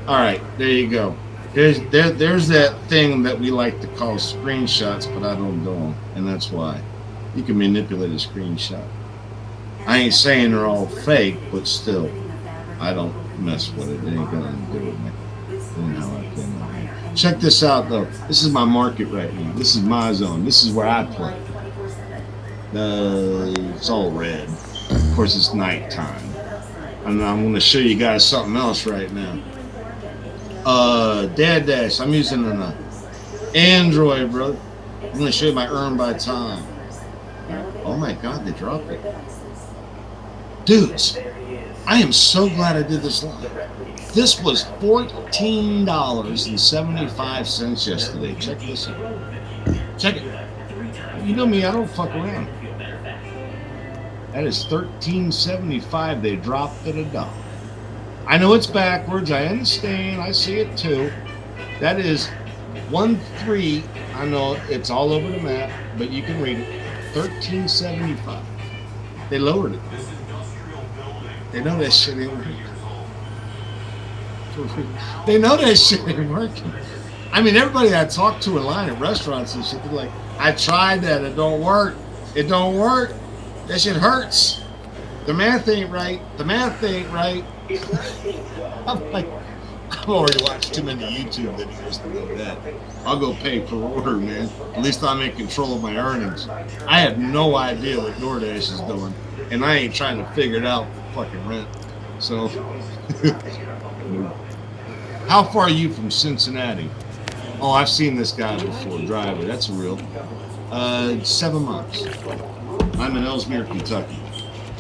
All right, there you go. There's that thing that we like to call screenshots, but I don't do them, and that's why. You can manipulate a screenshot. I ain't saying they're all fake, but still, I don't mess with it. It ain't gonna do with me. You know, I can. Check this out, though. This is my market right now. This is my zone. This is where I play. It's all red. Of course, it's nighttime. And I'm going to show you guys something else right now. Dad Dash. I'm using an Android, bro. I'm going to show you my earn by time. Oh my God, they dropped it. Dudes, I am so glad I did this live. This was $14.75 yesterday. Check this out. Check it. You know me, I don't fuck around. That is $13.75. They dropped it $1. I know it's backwards. I understand. I see it too. That is 1-3. I know it's all over the map, but you can read it. $13.75. They lowered it. They know that shit ain't working. They know that shit ain't working. I mean, everybody I talk to in line at restaurants and shit, they're like, I tried that. It don't work. It don't work. That shit hurts. The math ain't right. The math ain't right. I'm like, I've already watched too many YouTube videos to know that. I'll go pay per order, man. At least I'm in control of my earnings. I have no idea what DoorDash is doing, and I ain't trying to figure it out for fucking rent. So, how far are you from Cincinnati? Oh, I've seen this guy before, driver. That's real. 7 months. I'm in Ellesmere, Kentucky.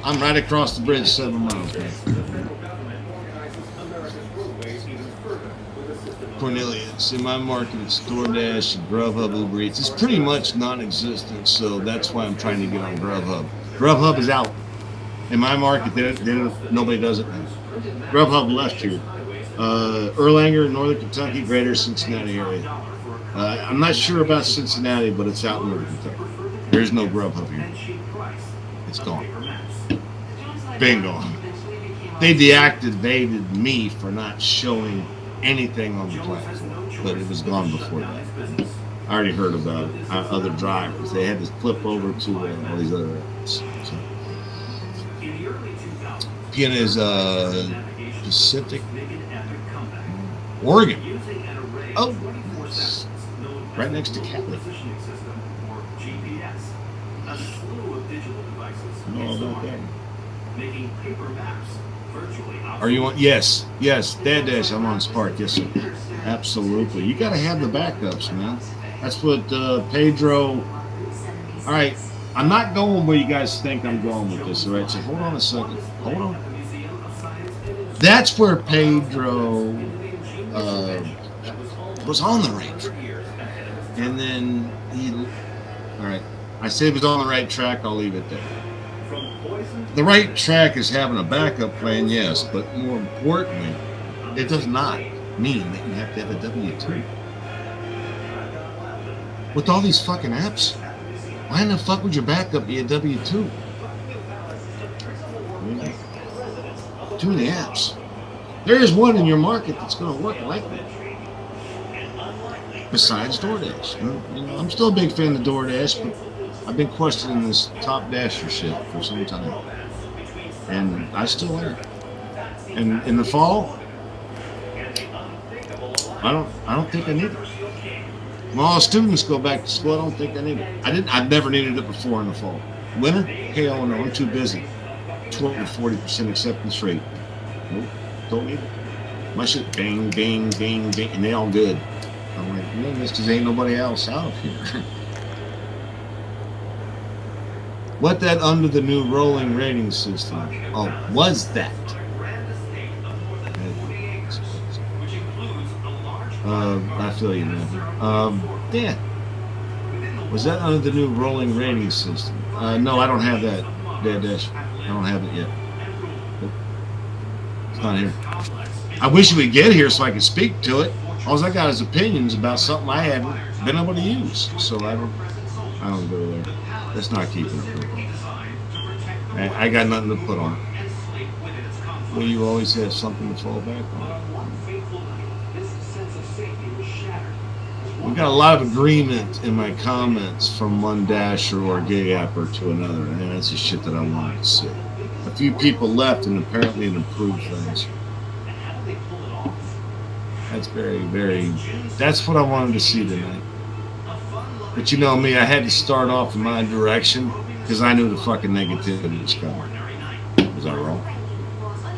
I'm right across the bridge, 7 miles, man. Cornelius, in my market, it's DoorDash, Grubhub, Uber Eats. It's pretty much non-existent, so that's why I'm trying to get on Grubhub. Grubhub is out. In my market, nobody does it now. Grubhub left here. Erlanger, Northern Kentucky, Greater Cincinnati area. I'm not sure about Cincinnati, but it's out in Northern Kentucky. There's no Grubhub here. It's gone. Bingo. They deactivated me for not showing anything on the platform, but it was gone before that. I already heard about other drivers. They had to flip over to all these other apps. So. Piena is Pacific, Oregon. Oh, right next to Cali. I know all about that. Are you on? Yes. Dad Dash, I'm on Spark. Yes, sir. Absolutely. You got to have the backups, man. That's what Pedro. All right. I'm not going where you guys think I'm going with this, all right? So hold on a second. Hold on. That's where Pedro was on the right track. And then all right. I said he was on the right track. I'll leave it there. The right track is having a backup plan, yes, but more importantly, it does not mean that you have to have a W-2. With all these fucking apps, why in the fuck would your backup be a W-2? Too many apps. There is one in your market that's going to work like that. Besides DoorDash. You know, I'm still a big fan of DoorDash, but I've been questioning this Top Dasher shit for some time. And I still am. And in the fall, I don't think I need it. When all students go back to school, I don't think I need it. I've never needed it before in the fall. Winter? Hell no, I'm too busy. 20 to 40% acceptance rate. Nope, don't need it. My shit bang, bang, bang, bang, and they all good. I'm like, man, this because ain't nobody else out here. What that under the new rolling rating system? Oh, was that? I feel you, man. Yeah. Was that under the new rolling rating system? No, I don't have that. Dad Dash. I don't have it yet. It's not here. I wish it would get here so I could speak to it. All I got is opinions about something I haven't been able to use. So I don't go there. That's not keeping it real. I got nothing to put on it. Well, you always have something to fall back on. We got a lot of agreement in my comments from one dasher or gay apper to another, and that's the shit that I wanted to see. A few people left, and apparently it improved things. That's very, very. That's what I wanted to see tonight. But you know me, I had to start off in my direction because I knew the fucking negativity was coming. Was I wrong?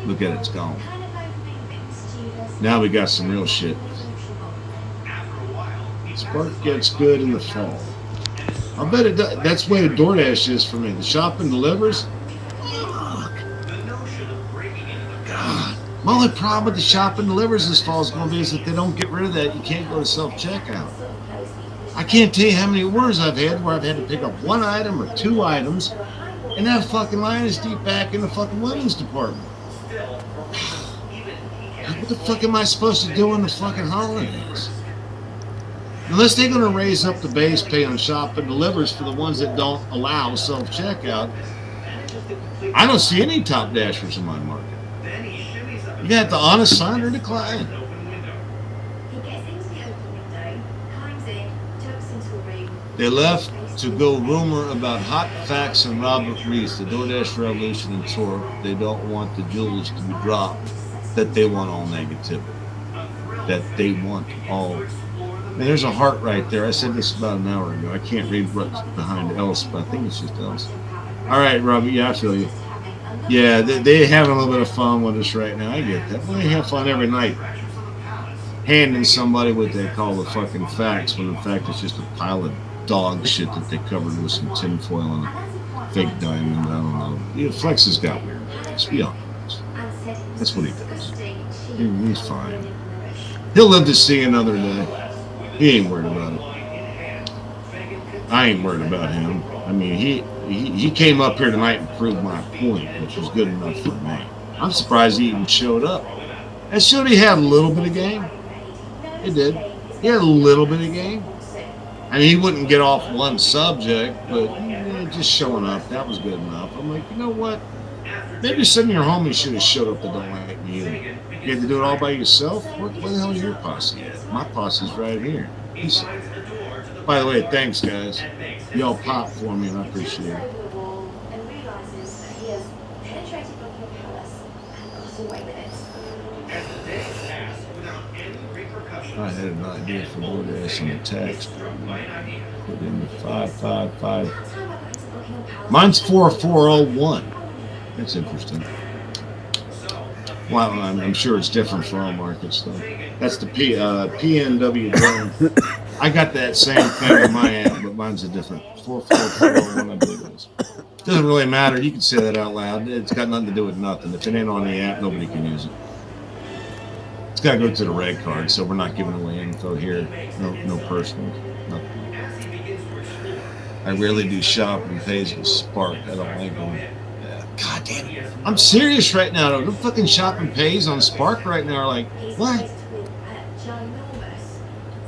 Look at it, it's gone. Now we got some real shit. Spark gets good in the fall. I bet it does. That's the way the DoorDash is for me. The shop and delivers. Fuck. God. My only problem with the shop and delivers this fall is going to be is that they don't get rid of that. You can't go to self-checkout. I can't tell you how many orders I've had where I've had to pick up one item or two items, and that fucking line is deep back in the fucking women's department. What the fuck am I supposed to do in the fucking holidays? Unless they're going to raise up the base pay on shop and delivers for the ones that don't allow self-checkout, I don't see any top dashers in my market. You got the honest sign or decline. They left to go rumor about Hot Facts and Robert Reese, the DoorDash Revolution and Torque. They don't want the jewels to be dropped, that they want all negativity, that they want all. Man, there's a heart right there. I said this about an hour ago. I can't read what's behind else, but I think it's just else. All right, Robbie. Yeah, I feel you. Yeah, they having a little bit of fun with us right now. I get that. Well, they have fun every night handing somebody what they call the fucking facts when in fact it's just a pile of dog shit that they covered with some tinfoil and a fake diamond. I don't know. Yeah, Flex has got weird. Let's be honest. That's what he does. He's fine. He'll live to see another day. He ain't worried about it. I ain't worried about him. I mean, he came up here tonight and proved my point, which was good enough for me. I'm surprised he even showed up. That showed he had a little bit of game. It did. He had a little bit of game. I mean, he wouldn't get off one subject, but just showing up, that was good enough. I'm like, you know what? Maybe some of your homies should have showed up to Don't Like Me either. You had to do it all by yourself? Where the hell is your posse at? My posse's right here. By the way, thanks, guys. Y'all pop for me, and I appreciate it. And realizes that he has penetrated Buckingham Palace and got away with it. As the days pass without any repercussions, I had an idea for DoorDash on the text. Put in the 555. That time I got into Buckingham Palace. Mine's 4401. That's interesting. Well, I'm sure it's different for all markets, though. That's the PNW drone. I got that same thing in my app, but mine's a different 4401, I believe it is. Doesn't really matter. You can say that out loud. It's got nothing to do with nothing. If it ain't on the app, nobody can use it. It's got to go to the red card, so we're not giving away info here. No personal. Nothing. I rarely do shop and pays with Spark. I don't like them. God damn it. I'm serious right now, though. The fucking shop and pays on Spark right now are like, what?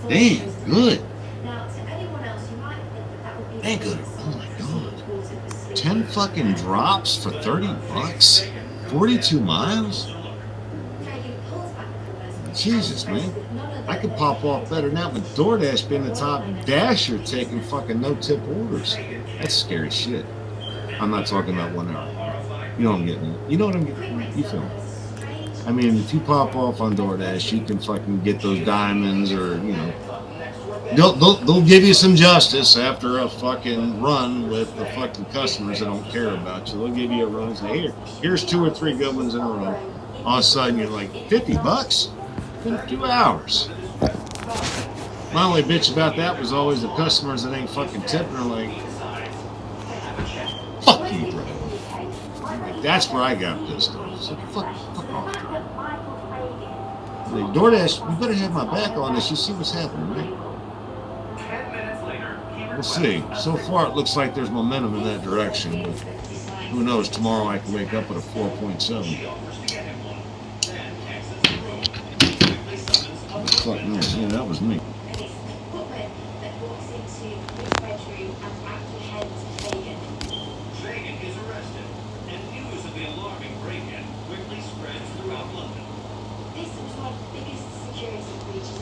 Damn, good. Now, to anyone else, you might think that would be Ain't good. Oh my god. 10 fucking drops for 30 bucks? 42 miles? Jesus, man. I could pop off better now with DoorDash being the top dasher taking fucking no-tip orders. That's scary shit. I'm not talking about 1 hour. You know what I'm getting at. You know what I'm getting at. You feel me? I mean, if you pop off on DoorDash, you can fucking get those diamonds or, you know. They'll give you some justice after a fucking run with the fucking customers that don't care about you. They'll give you a run and say, here's 2 or 3 good ones in a row. All of a sudden, you're like, 50 bucks? In 2 hours. My only bitch about that was always the customers that ain't fucking tipping are like, fuck you, bro. Like, that's where I got pissed off. So fuck off. Like, DoorDash, you better have my back on this. You see what's happening, right? 10 minutes later, We'll see. So far, it looks like there's momentum in that direction. But who knows? Tomorrow I can wake up with a 4.7. Fuck no. Yeah, that was me. And it's the puppet that walks into his bedroom and apprehends Fagin. Fagin is arrested, and news of the alarming break-in quickly spreads throughout London. This was my biggest security